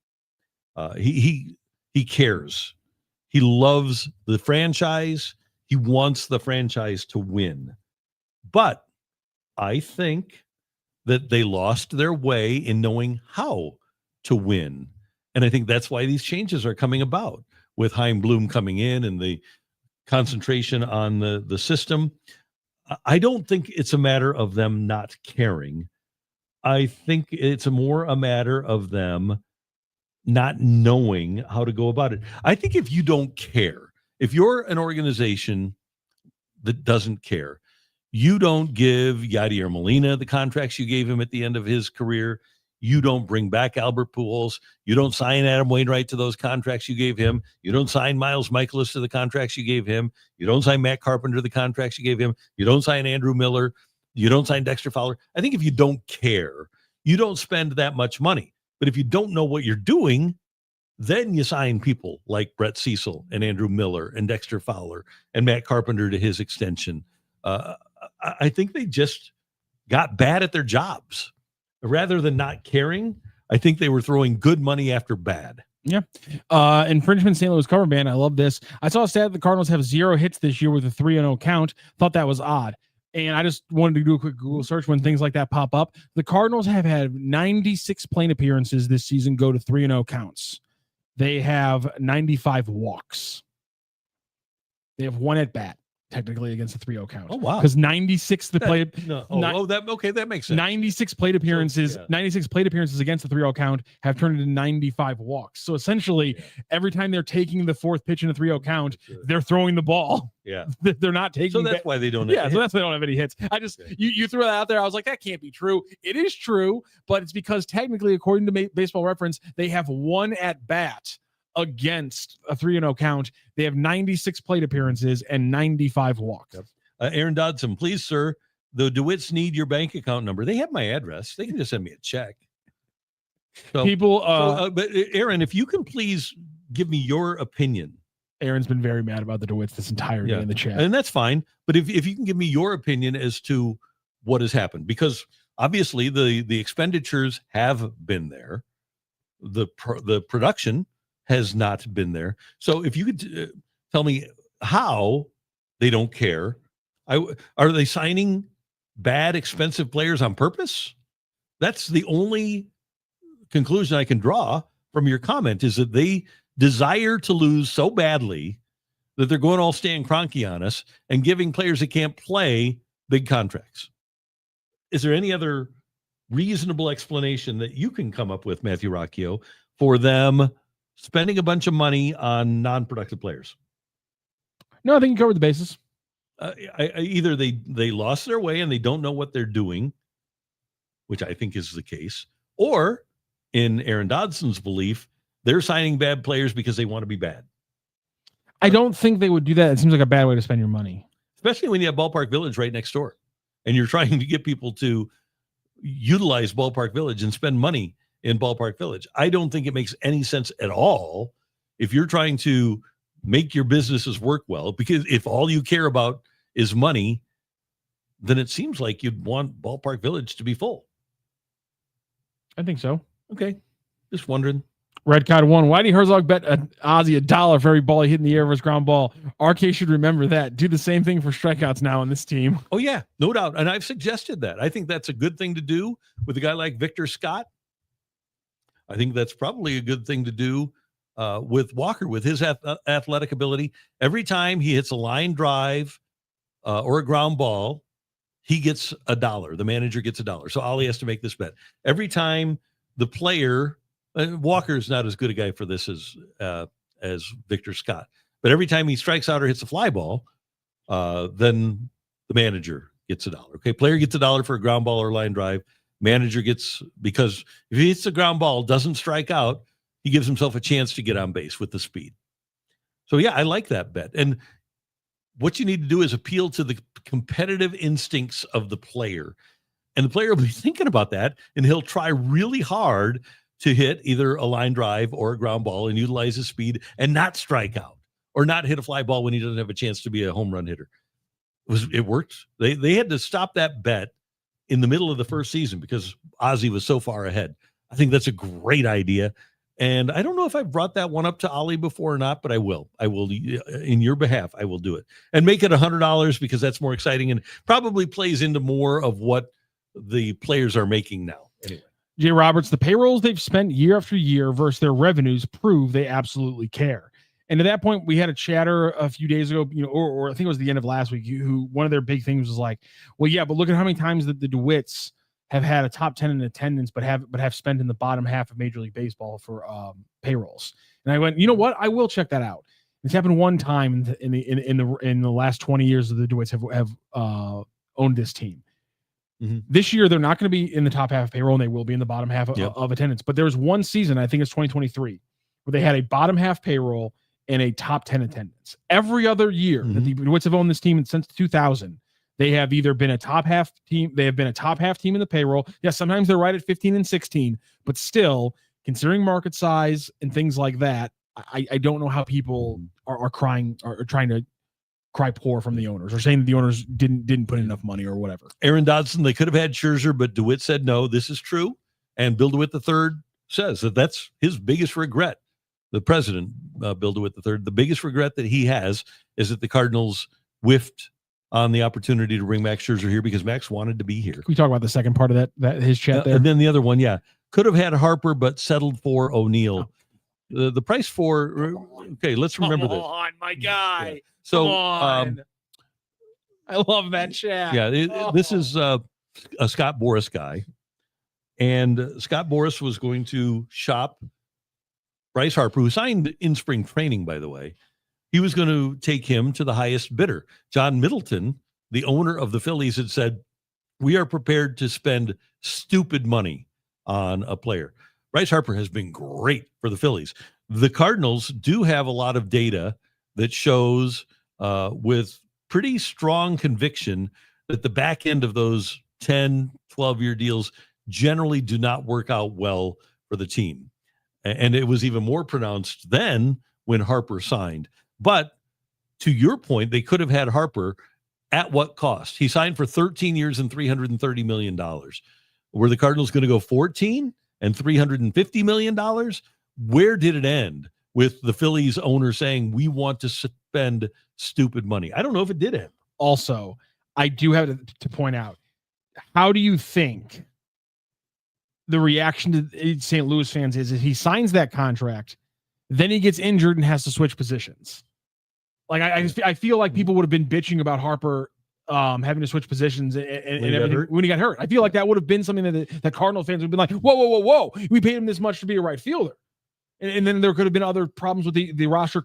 He cares. He loves the franchise. He wants the franchise to win. But I think that they lost their way in knowing how to win. And I think that's why these changes are coming about with Chaim Bloom coming in and the concentration on the system. I don't think it's a matter of them not caring. I think it's more a matter of them not knowing how to go about it. I think if you don't care, if you're an organization that doesn't care, you don't give Yadier Molina the contracts you gave him at the end of his career. You don't bring back Albert Pujols. You don't sign Adam Wainwright to those contracts you gave him. You don't sign Miles Michaelis to the contracts you gave him. You don't sign Matt Carpenter to the contracts you gave him. You don't sign Andrew Miller. You don't sign Dexter Fowler. I think if you don't care, you don't spend that much money. But if you don't know what you're doing, then you sign people like Brett Cecil and Andrew Miller and Dexter Fowler and Matt Carpenter to his extension. I think they just got bad at their jobs. Rather than not caring, I think they were throwing good money after bad. Yeah. Infringement St. Louis cover band. I love this. I saw a stat that the Cardinals have 0 hits this year with a 3-0 count. Thought that was odd. And I just wanted to do a quick Google search when things like that pop up. The Cardinals have had 96 plate appearances this season go to 3-0 counts. They have 95 walks. They have 1 at bat, technically, against a 3-0 count. Oh, wow. Because 96 the plate. That makes sense. 96 plate appearances, So, yeah. 96 plate appearances against the 3-0 count have turned into 95 walks. So essentially, every time they're taking the 4th pitch in a 3-0 count, they're throwing the ball. Yeah. They're not taking. So that's why they don't. Yeah, so that's why they don't have any hits. I just you threw that out there. I was like, that can't be true. It is true, but it's because technically, according to Baseball Reference, they have 1 at bat against a 3-0 count. They have 96 plate appearances and 95 walks. Yep. Aaron Dodson, please, sir. The DeWitts need your bank account number. They have my address. They can just send me a check. So, but Aaron, if you can please give me your opinion. Aaron's been very mad about the DeWitts this entire day in the chat. And that's fine. But if you can give me your opinion as to what has happened, because obviously the expenditures have been there. The production has not been there. So if you could tell me how they don't care. Are they signing bad, expensive players on purpose? That's the only conclusion I can draw from your comment, is that they desire to lose so badly that they're going all Stan Kroenke on us and giving players that can't play big contracts. Is there any other reasonable explanation that you can come up with, Matthew Rocchio, for them spending a bunch of money on non-productive players? No, I think you covered the bases. Either they lost their way and they don't know what they're doing, which I think is the case, or in Aaron Dodson's belief, they're signing bad players because they want to be bad. I don't think they would do that. It seems like a bad way to spend your money, especially when you have Ballpark Village right next door and you're trying to get people to utilize Ballpark Village and spend money in Ballpark Village. I don't think it makes any sense at all if you're trying to make your businesses work well, because if all you care about is money, then it seems like you'd want Ballpark Village to be full. I think so. Okay. Just wondering. Red Card 1. Why did Herzog bet Ozzy $1 for every ball he hit in the air of his ground ball? RK should remember that. Do the same thing for strikeouts now on this team. Oh, yeah. No doubt. And I've suggested that. I think that's a good thing to do with a guy like Victor Scott. I think that's probably a good thing to do with Walker, with his athletic ability. Every time he hits a line drive or a ground ball, he gets $1. The manager gets $1. So Ollie has to make this bet. Every time the player, Walker's not as good a guy for this as Victor Scott, but every time he strikes out or hits a fly ball, then the manager gets $1. Okay, player gets $1 for a ground ball or line drive. Manager gets, because if he hits a ground ball, doesn't strike out, he gives himself a chance to get on base with the speed. So yeah, I like that bet. And what you need to do is appeal to the competitive instincts of the player. And the player will be thinking about that, and he'll try really hard to hit either a line drive or a ground ball and utilize his speed and not strike out or not hit a fly ball when he doesn't have a chance to be a home run hitter. It worked. They had to stop that bet in the middle of the first season because Ozzy was so far ahead. I think that's a great idea. And I don't know if I've brought that one up to Ollie before or not, but I will. In your behalf, I will do it. And make it $100 because that's more exciting and probably plays into more of what the players are making now. Anyway. Jay Roberts, the payrolls they've spent year after year versus their revenues prove they absolutely care. And to that point, we had a chatter a few days ago, or I think it was the end of last week, who one of their big things was like, well, yeah, but look at how many times that the DeWitts have had a top 10 in attendance, but have spent in the bottom half of Major League Baseball for payrolls. And I went, you know what? I will check that out. It's happened one time in the last 20 years that the DeWitts have owned this team. Mm-hmm. This year, they're not going to be in the top half of payroll, and they will be in the bottom half of attendance. But there was one season, I think it's 2023, where they had a bottom half payroll and a top 10 attendance. Every other year that the DeWitts have owned this team since 2000, they have either been a top half team. They have been a top half team in the payroll. Yeah, sometimes they're right at 15 and 16, but still, considering market size and things like that, I don't know how people are crying or trying to cry poor from the owners or saying that the owners didn't put in enough money or whatever. Aaron Dodson, they could have had Scherzer, but DeWitt said no. This is true, and Bill DeWitt III says that that's his biggest regret. The president, Bill DeWitt III, the biggest regret that he has is that the Cardinals whiffed on the opportunity to bring Max Scherzer here because Max wanted to be here. Can we talk about the second part of that his chat there? And then the other one, could have had Harper, but settled for O'Neill. The price for, okay, let's remember this. Come on, my guy. Yeah. So, Come on. I love that chat. Yeah, this is a Scott Boras guy. And Scott Boras was going to shop Bryce Harper, who signed in spring training, by the way. He was going to take him to the highest bidder. John Middleton, the owner of the Phillies, had said, we are prepared to spend stupid money on a player. Bryce Harper has been great for the Phillies. The Cardinals do have a lot of data that shows with pretty strong conviction that the back end of those 10, 12-year deals generally do not work out well for the team. And it was even more pronounced then when Harper signed. But to your point, they could have had Harper at what cost? He signed for 13 years and $330 million. Were the Cardinals going to go 14 and $350 million? Where did it end with the Phillies owner saying, we want to spend stupid money? I don't know if it did end. Also, I do have to point out, how do you think the reaction to St. Louis fans is if he signs that contract, then he gets injured and has to switch positions? Like I feel like people would have been bitching about Harper having to switch positions and everything when he got hurt. I feel like that would have been something that Cardinal fans would have been like, whoa. We paid him this much to be a right fielder. And then there could have been other problems with the roster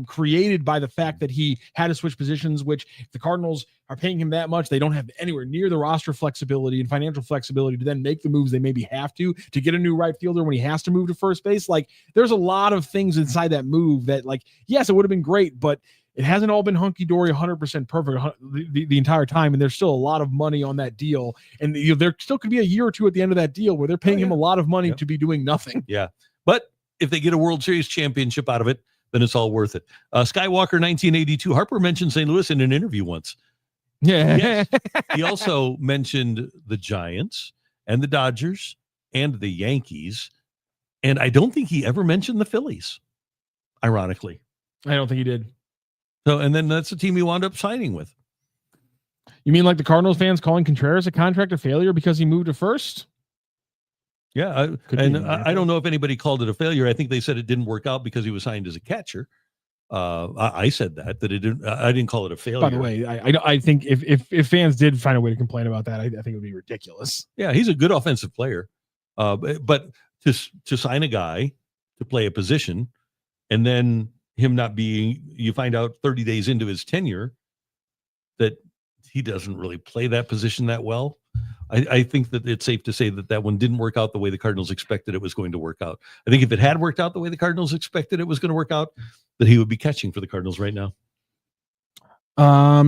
created by the fact that he had to switch positions, which if the Cardinals are paying him that much, they don't have anywhere near the roster flexibility and financial flexibility to then make the moves they maybe have to get a new right fielder when he has to move to first base. Like, there's a lot of things inside that move that, like, yes, it would have been great, but it hasn't all been hunky-dory, 100% perfect the entire time, and there's still a lot of money on that deal. And there still could be a year or two at the end of that deal where they're paying him a lot of money to be doing nothing. Yeah, but if they get a World Series championship out of it, then it's all worth it. Skywalker 1982. Harper mentioned St. Louis in an interview once. Yeah. Yes. He also mentioned the Giants and the Dodgers and the Yankees. And I don't think he ever mentioned the Phillies, ironically. I don't think he did. So, and then that's the team he wound up signing with. You mean like the Cardinals fans calling Contreras a contract of failure because he moved to first? Yeah, I don't know if anybody called it a failure. I think they said it didn't work out because he was signed as a catcher. I said that it didn't. I didn't call it a failure. By the way, I think if fans did find a way to complain about that, I think it would be ridiculous. Yeah, he's a good offensive player, but to sign a guy to play a position, and then him not being, you find out 30 days into his tenure that he doesn't really play that position that well. I think that it's safe to say that one didn't work out the way the Cardinals expected it was going to work out. I think if it had worked out the way the Cardinals expected it was going to work out, that he would be catching for the Cardinals right now.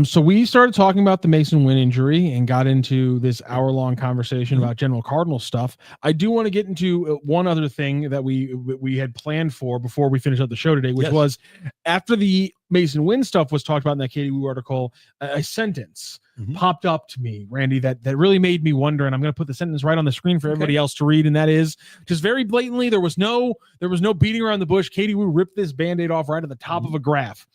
So we started talking about the Masyn Winn injury and got into this hour-long conversation about general Cardinal stuff. I do want to get into one other thing that we had planned for before we finish up the show today, which was after the Masyn Winn stuff was talked about in that Katie Woo article, a sentence popped up to me, Randy, that really made me wonder, and I'm going to put the sentence right on the screen for everybody else to read, and that is just very blatantly, there was no beating around the bush. Katie Woo ripped this Band-Aid off right at the top of a graph.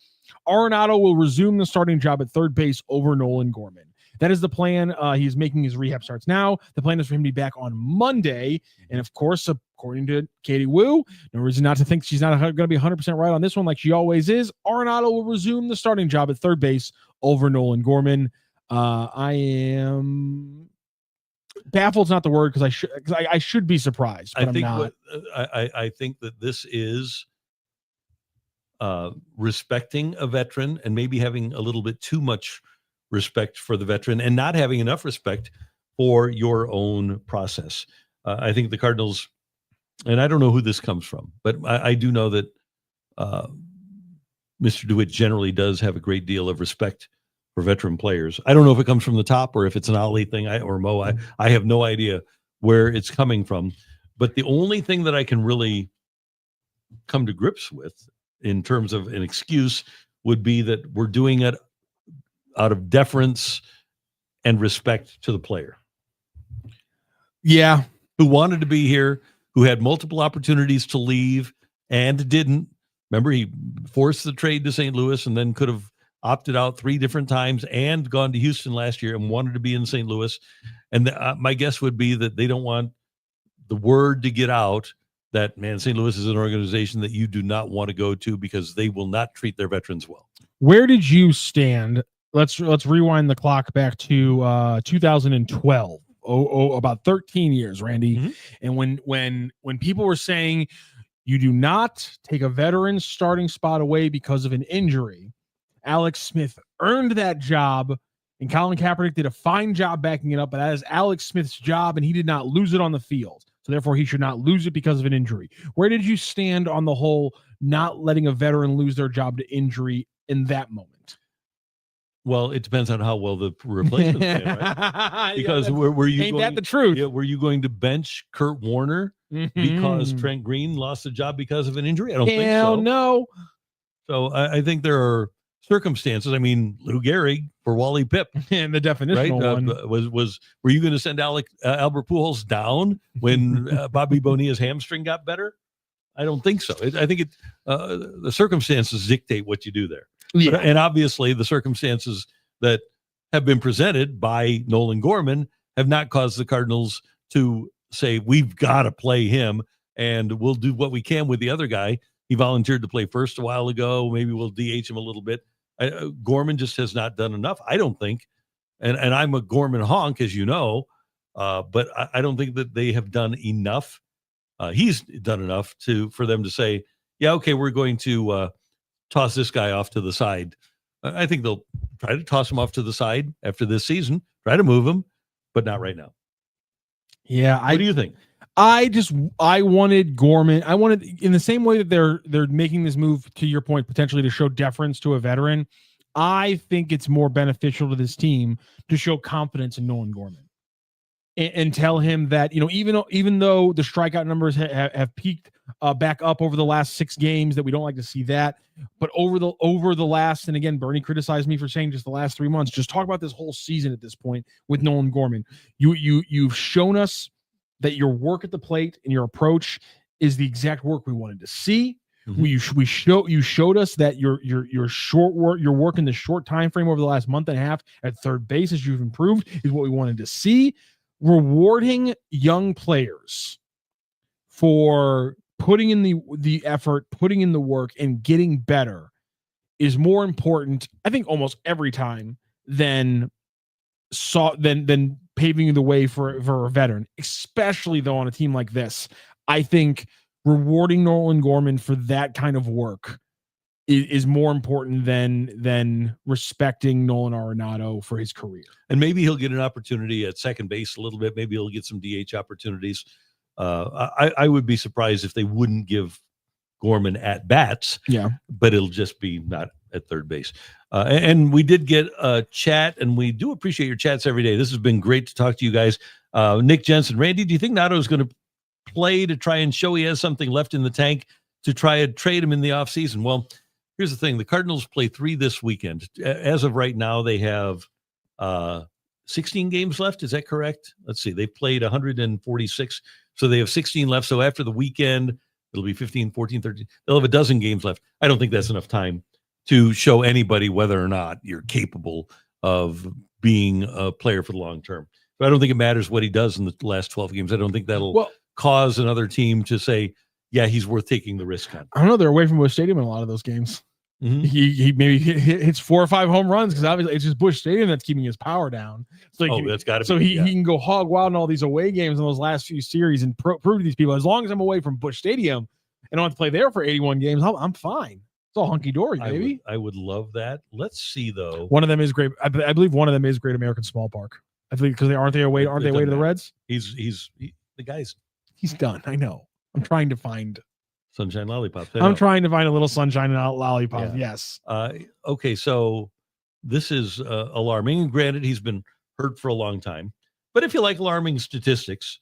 Arenado will resume the starting job at third base over Nolan Gorman. That is the plan. He's making his rehab starts now. The plan is for him to be back on Monday. And of course, according to Katie Woo, no reason not to think she's not going to be 100% right on this one like she always is. Arenado will resume the starting job at third base over Nolan Gorman. I am baffled's not the word because I should be surprised, but I'm not. I think that this is respecting a veteran and maybe having a little bit too much respect for the veteran and not having enough respect for your own process. I think the Cardinals, and I don't know who this comes from, but I do know that Mr. DeWitt generally does have a great deal of respect for veteran players. I don't know if it comes from the top or if it's an Ollie thing or Mo. I have no idea where it's coming from, but the only thing that I can really come to grips with in terms of an excuse would be that we're doing it out of deference and respect to the player. Yeah. Who wanted to be here, who had multiple opportunities to leave and didn't. Remember, he forced the trade to St. Louis and then could have opted out 3 different times and gone to Houston last year and wanted to be in St. Louis. And my guess would be that they don't want the word to get out that, man, St. Louis is an organization that you do not want to go to because they will not treat their veterans well. Where did you stand? Let's rewind the clock back to 2012. About 13 years, Randy. Mm-hmm. And when people were saying you do not take a veteran starting spot away because of an injury, Alex Smith earned that job, and Colin Kaepernick did a fine job backing it up, but that is Alex Smith's job, and he did not lose it on the field. So therefore, he should not lose it because of an injury. Where did you stand on the whole not letting a veteran lose their job to injury in that moment? Well, it depends on how well the replacement's playing, right? Because were you ain't going, that the truth? Yeah, were you going to bench Kurt Warner because Trent Green lost the job because of an injury? I don't think so. No. So I think there are circumstances. I mean, Lou Gehrig for Wally Pipp, and the definitional one was were you going to send Albert Pujols down when Bobby Bonilla's hamstring got better? I don't think so. I think the circumstances dictate what you do there. Yeah. And obviously the circumstances that have been presented by Nolan Gorman have not caused the Cardinals to say, we've got to play him and we'll do what we can with the other guy. He volunteered to play first a while ago. Maybe we'll DH him a little bit. Gorman just has not done enough, I don't think. And I'm a Gorman honk, as you know, but I don't think that they have done enough. He's done enough for them to say, yeah, okay, we're going to toss this guy off to the side. I think they'll try to toss him off to the side after this season, try to move him, but not right now. Yeah. What do you think? I wanted Gorman. I wanted, in the same way that they're making this move, to your point, potentially to show deference to a veteran. I think it's more beneficial to this team to show confidence in Nolan Gorman and tell him that, even though the strikeout numbers have peaked back up over the last 6 games, that we don't like to see that, but over the last, and again, Bernie criticized me for saying just the last 3 months, just talk about this whole season at this point with Nolan Gorman. You've shown us that your work at the plate and your approach is the exact work we wanted to see. Mm-hmm. You showed us that your work in the short time frame over the last month and a half at third base, as you've improved, is what we wanted to see. Rewarding young players for putting in the effort, putting in the work, and getting better is more important, I think, almost every time than paving the way for a veteran, especially though on a team like this. I think rewarding Nolan Gorman for that kind of work is more important than respecting Nolan Arenado for his career. And maybe he'll get an opportunity at second base a little bit. Maybe he'll get some DH opportunities. I would be surprised if they wouldn't give Gorman at bats. Yeah, but it'll just be not at third base. And we did get a chat, and we do appreciate your chats every day. This has been great to talk to you guys. Nick Jensen, Randy, do you think Nato is going to play to try and show he has something left in the tank to try and trade him in the offseason? Well, here's the thing. The Cardinals play 3 this weekend. As of right now, they have 16 games left. Is that correct? Let's see. They've played 146, so they have 16 left. So after the weekend, it'll be 15, 14, 13. They'll have a dozen games left. I don't think that's enough time to show anybody whether or not you're capable of being a player for the long term. But I don't think it matters what he does in the last 12 games. I don't think that'll cause another team to say, yeah, he's worth taking the risk on. I don't know. They're away from Busch Stadium in a lot of those games. Mm-hmm. He maybe hits 4 or 5 home runs because obviously it's just Busch Stadium that's keeping his power down. So that's got to be. So he can go hog wild in all these away games in those last few series and prove to these people, as long as I'm away from Busch Stadium and don't have to play there for 81 games, I'm fine. It's all hunky dory, baby. I would love that. Let's see though. One of them is great. I believe one of them is Great American Small Park. I believe because aren't they away to the Reds? He's the guy's. He's done. I know. I'm trying to find Sunshine Lollipops. I'm trying to find a little sunshine and lollipop. Yeah. Yes. Okay, so this is alarming. Granted, he's been hurt for a long time, but if you like alarming statistics,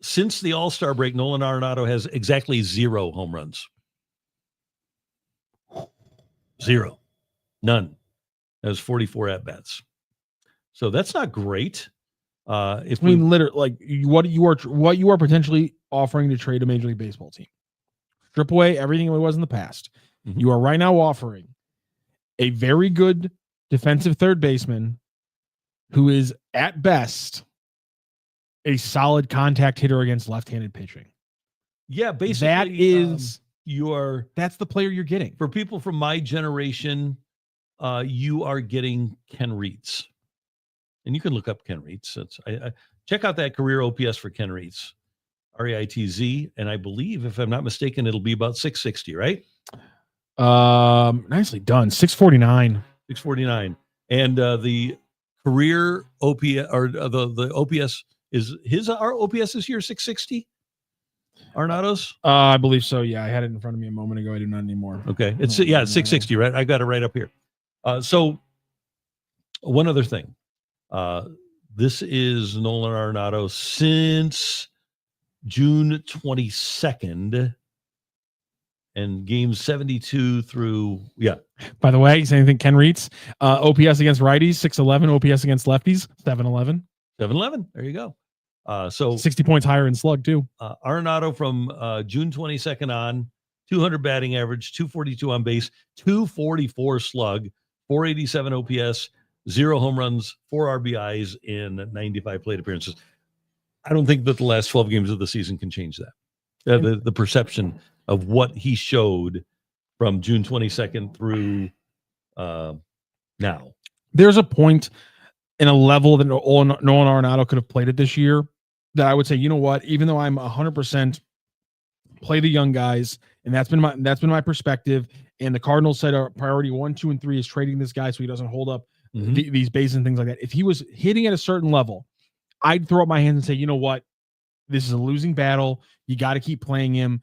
since the All-Star break, Nolan Arenado has exactly 0 home runs. 0. None. That was 44 at-bats. So that's not great. If I mean, literally, like what you are potentially offering to trade a Major League Baseball team. Strip away everything it was in the past. Mhm. You are right now offering a very good defensive third baseman who is at best a solid contact hitter against left-handed pitching. yeah, basically That is that's the player you're getting. for people from my generation. You are getting Ken Reitz, and you can look up Ken Reitz. Check out that career OPS for Ken Reitz, REITZ, and I believe, if I'm not mistaken, it'll be about 660, right? Nicely done. 649. 649, and the career OPS or the OPS is our OPS this year 660. Arenado's? I believe so. Yeah, I had it in front of me a moment ago. I do not anymore. Okay, it's 660, right? I got it right up here. So one other thing, this is Nolan Arenado since June 22nd, and games 72 through By the way, same thing. Ken Reitz, OPS against righties 611, OPS against lefties 711. 711. There you go. So 60 points higher in slug too. Arenado from June 22nd on, 200 batting average, 242 on base, 244 slug, 487 OPS, 0 home runs, 4 RBIs in 95 plate appearances. I don't think that the last 12 games of the season can change that. The perception of what he showed from June 22nd through now. There's a point in a level that Nolan Arenado could have played it this year that I would say, you know what, even though I'm 100% play the young guys, and that's been my perspective. And the Cardinals said our priority 1, 2, and 3 is trading this guy so he doesn't hold up these bases and things like that. If he was hitting at a certain level, I'd throw up my hands and say, you know what, this is a losing battle. You got to keep playing him.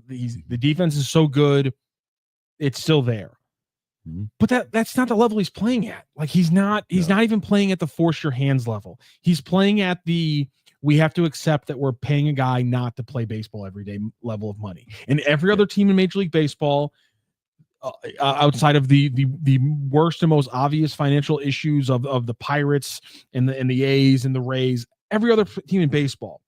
The defense is so good, it's still there. But that's not the level he's playing at. Like he's not even playing at the force your hands level. He's playing at the we have to accept that we're paying a guy not to play baseball every day level of money. And every other team in Major League Baseball, outside of the worst and most obvious financial issues of the Pirates and the A's and the Rays, every other team in baseball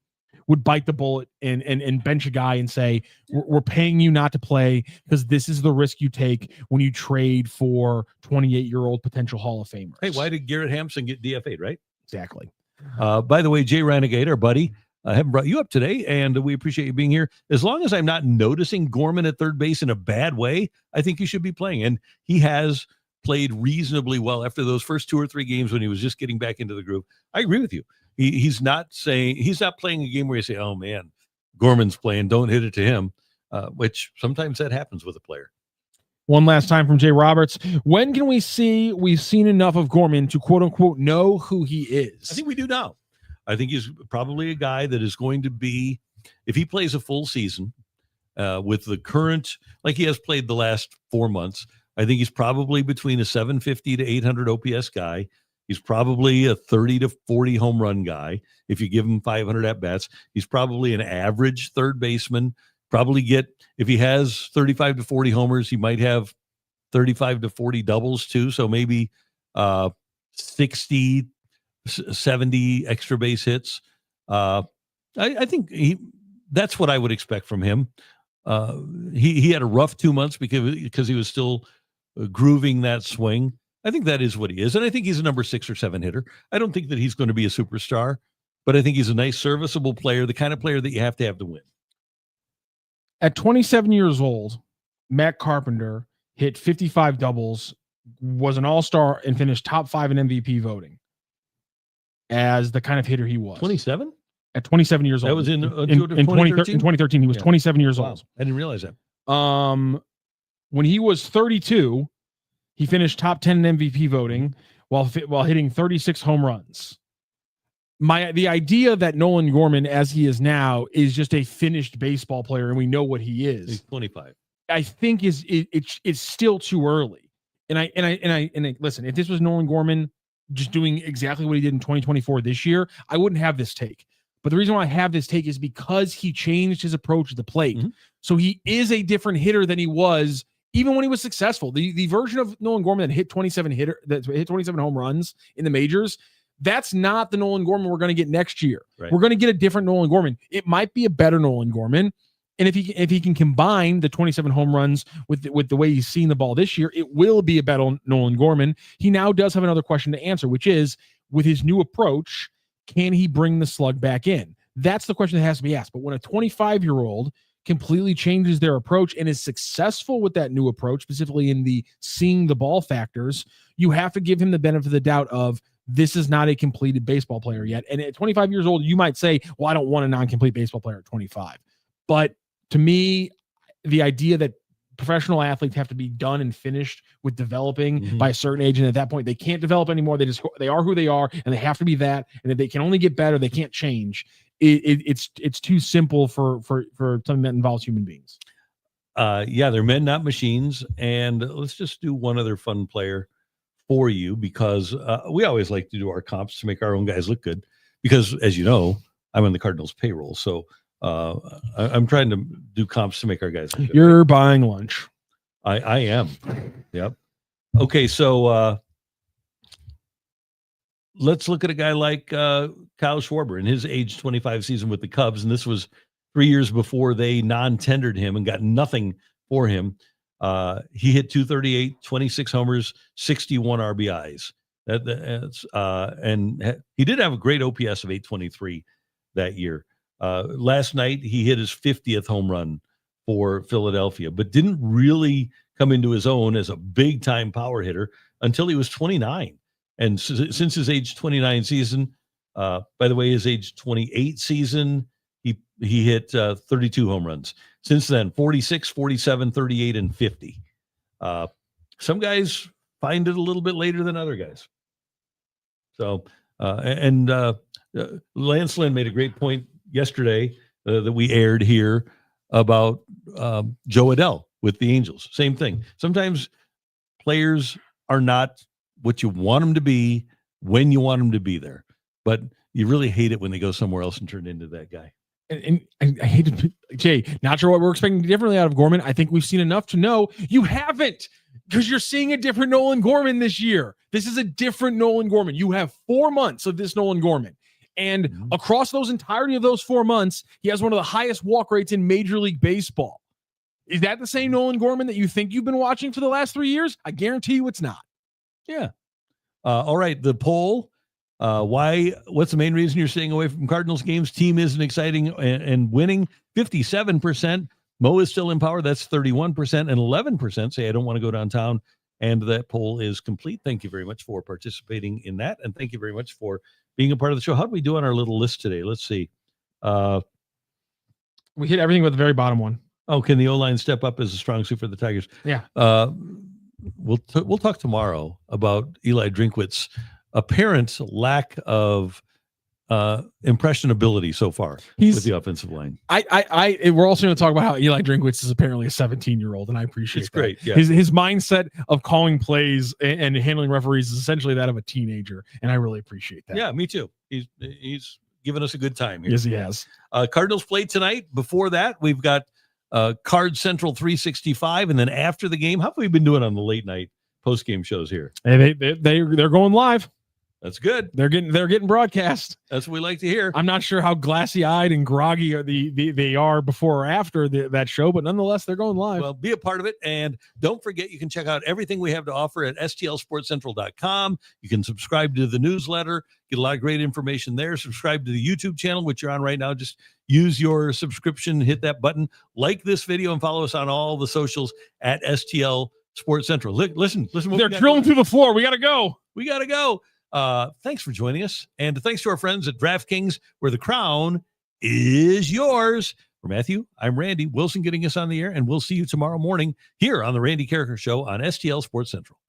would bite the bullet and bench a guy and say, we're paying you not to play because this is the risk you take when you trade for 28-year-old potential Hall of Famers. Hey, why did Garrett Hampson get DFA'd, right? Exactly. By the way, Jay Renegade, our buddy, I haven't brought you up today, and we appreciate you being here. As long as I'm not noticing Gorman at third base in a bad way, I think he should be playing. And he has played reasonably well after those first 2 or 3 games when he was just getting back into the groove. I agree with you. He's not playing a game where you say, oh, man, Gorman's playing, don't hit it to him, which sometimes that happens with a player. One last time from Jay Roberts. When can we see we've seen enough of Gorman to, quote unquote, know who he is? I think we do now. I think he's probably a guy that is going to be, if he plays a full season with the current, like he has played the last 4 months, I think he's probably between a 750 to 800 OPS guy. He's probably a 30 to 40 home run guy. If you give him 500 at-bats, he's probably an average third baseman. Probably if he has 35 to 40 homers, he might have 35 to 40 doubles too. So maybe 60, 70 extra base hits. I think that's what I would expect from him. He had a rough 2 months because he was still grooving that swing. I think that is what he is. And I think he's a number 6 or 7 hitter. I don't think that he's going to be a superstar, but I think he's a nice, serviceable player, the kind of player that you have to win. At 27 years old, Matt Carpenter hit 55 doubles, was an all-star, and finished top 5 in MVP voting as the kind of hitter he was. 27? At 27 years old. That was in 2013. In 2013, he was 27 years old. I didn't realize that. When he was 32, he finished top 10 in MVP voting while hitting 36 home runs. The idea that Nolan Gorman, as he is now, is just a finished baseball player, and we know what he is. He's 25. I think it's still too early. And I listen. If this was Nolan Gorman just doing exactly what he did in 2024 this year, I wouldn't have this take. But the reason why I have this take is because he changed his approach to the plate. Mm-hmm. So he is a different hitter than he was even when he was successful. The version of Nolan Gorman that hit 27 home runs in the majors, That's not the Nolan Gorman we're going to get next year. Right. We're going to get a different Nolan Gorman. It might be a better Nolan Gorman. And if he can combine the 27 home runs with the way he's seen the ball this year, it will be a better Nolan Gorman. He now does have another question to answer, which is, with his new approach, can he bring the slug back in? That's the question that has to be asked. But when a 25-year-old completely changes their approach and is successful with that new approach, specifically in the seeing the ball factors, you have to give him the benefit of the doubt of, this is not a completed baseball player yet. And at 25 years old, you might say, well, I don't want a non-complete baseball player at 25. But to me, the idea that professional athletes have to be done and finished with developing by a certain age, and at that point they can't develop anymore. They are who they are, and they have to be that. And if they can only get better, they can't change. It's too simple for something that involves human beings. Yeah, they're men, not machines. And let's just do one other fun player for you, because we always like to do our comps to make our own guys look good. Because, as you know, I'm on the Cardinals payroll, so I'm trying to do comps to make our guys look good. You're buying lunch. I am. Yep. Okay, so let's look at a guy like Kyle Schwarber in his age 25 season with the Cubs, and this was 3 years before they non-tendered him and got nothing for him. He hit 238, 26 homers, 61 RBIs. And he did have a great OPS of 823 that year. Last night, he hit his 50th home run for Philadelphia, but didn't really come into his own as a big-time power hitter until he was 29. And since his age 29 season, by the way, his age 28 season, he hit 32 home runs. Since then, 46, 47, 38, and 50. Some guys find it a little bit later than other guys. So, Lance Lynn made a great point yesterday that we aired here about Joe Adell with the Angels. Same thing. Sometimes players are not what you want them to be when you want them to be there, but you really hate it when they go somewhere else and turn into that guy. And I hate to, Jay, not sure what we're expecting differently out of Gorman. I think we've seen enough to know you haven't, because you're seeing a different Nolan Gorman this year. This is a different Nolan Gorman. You have 4 months of this Nolan Gorman. And across those entirety of those 4 months, he has one of the highest walk rates in Major League Baseball. Is that the same Nolan Gorman that you think you've been watching for the last 3 years? I guarantee you it's not. Yeah. All right. The poll. What's the main reason you're staying away from Cardinals games? Team isn't exciting and winning. 57%. Mo is still in power. That's 31%. And 11% say I don't want to go downtown. And that poll is complete. Thank you very much for participating in that. And thank you very much for being a part of the show. How do we do on our little list today? Let's see. We hit everything with the very bottom one. Oh, can the O-line step up as a strong suit for the Tigers? Yeah. We'll talk tomorrow about Eli Drinkwitz's apparent lack of impressionability so far with the offensive line. We're also going to talk about how Eli Drinkwitz is apparently a 17-year-old, and I appreciate it's that. Great. Yeah. His mindset of calling plays and handling referees is essentially that of a teenager, and I really appreciate that. Yeah, me too. He's given us a good time here. Yes, he has. Cardinals play tonight. Before that, we've got Card Central 365, and then after the game, how have we been doing on the late night post game shows here? Hey, they're going live. That's good. They're getting broadcast. That's what we like to hear. I'm not sure how glassy-eyed and groggy they are before or after that show, but nonetheless, they're going live. Well, be a part of it. And don't forget, you can check out everything we have to offer at stlsportscentral.com. You can subscribe to the newsletter, get a lot of great information there. Subscribe to the YouTube channel, which you're on right now. Just use your subscription, hit that button, like this video, and follow us on all the socials at STL Sports Central. Listen. They're drilling through the floor. We got to go. Thanks for joining us. And thanks to our friends at DraftKings, where the crown is yours. For Matthew, I'm Randy Wilson getting us on the air, and we'll see you tomorrow morning here on the Randy Karraker Show on STL Sports Central.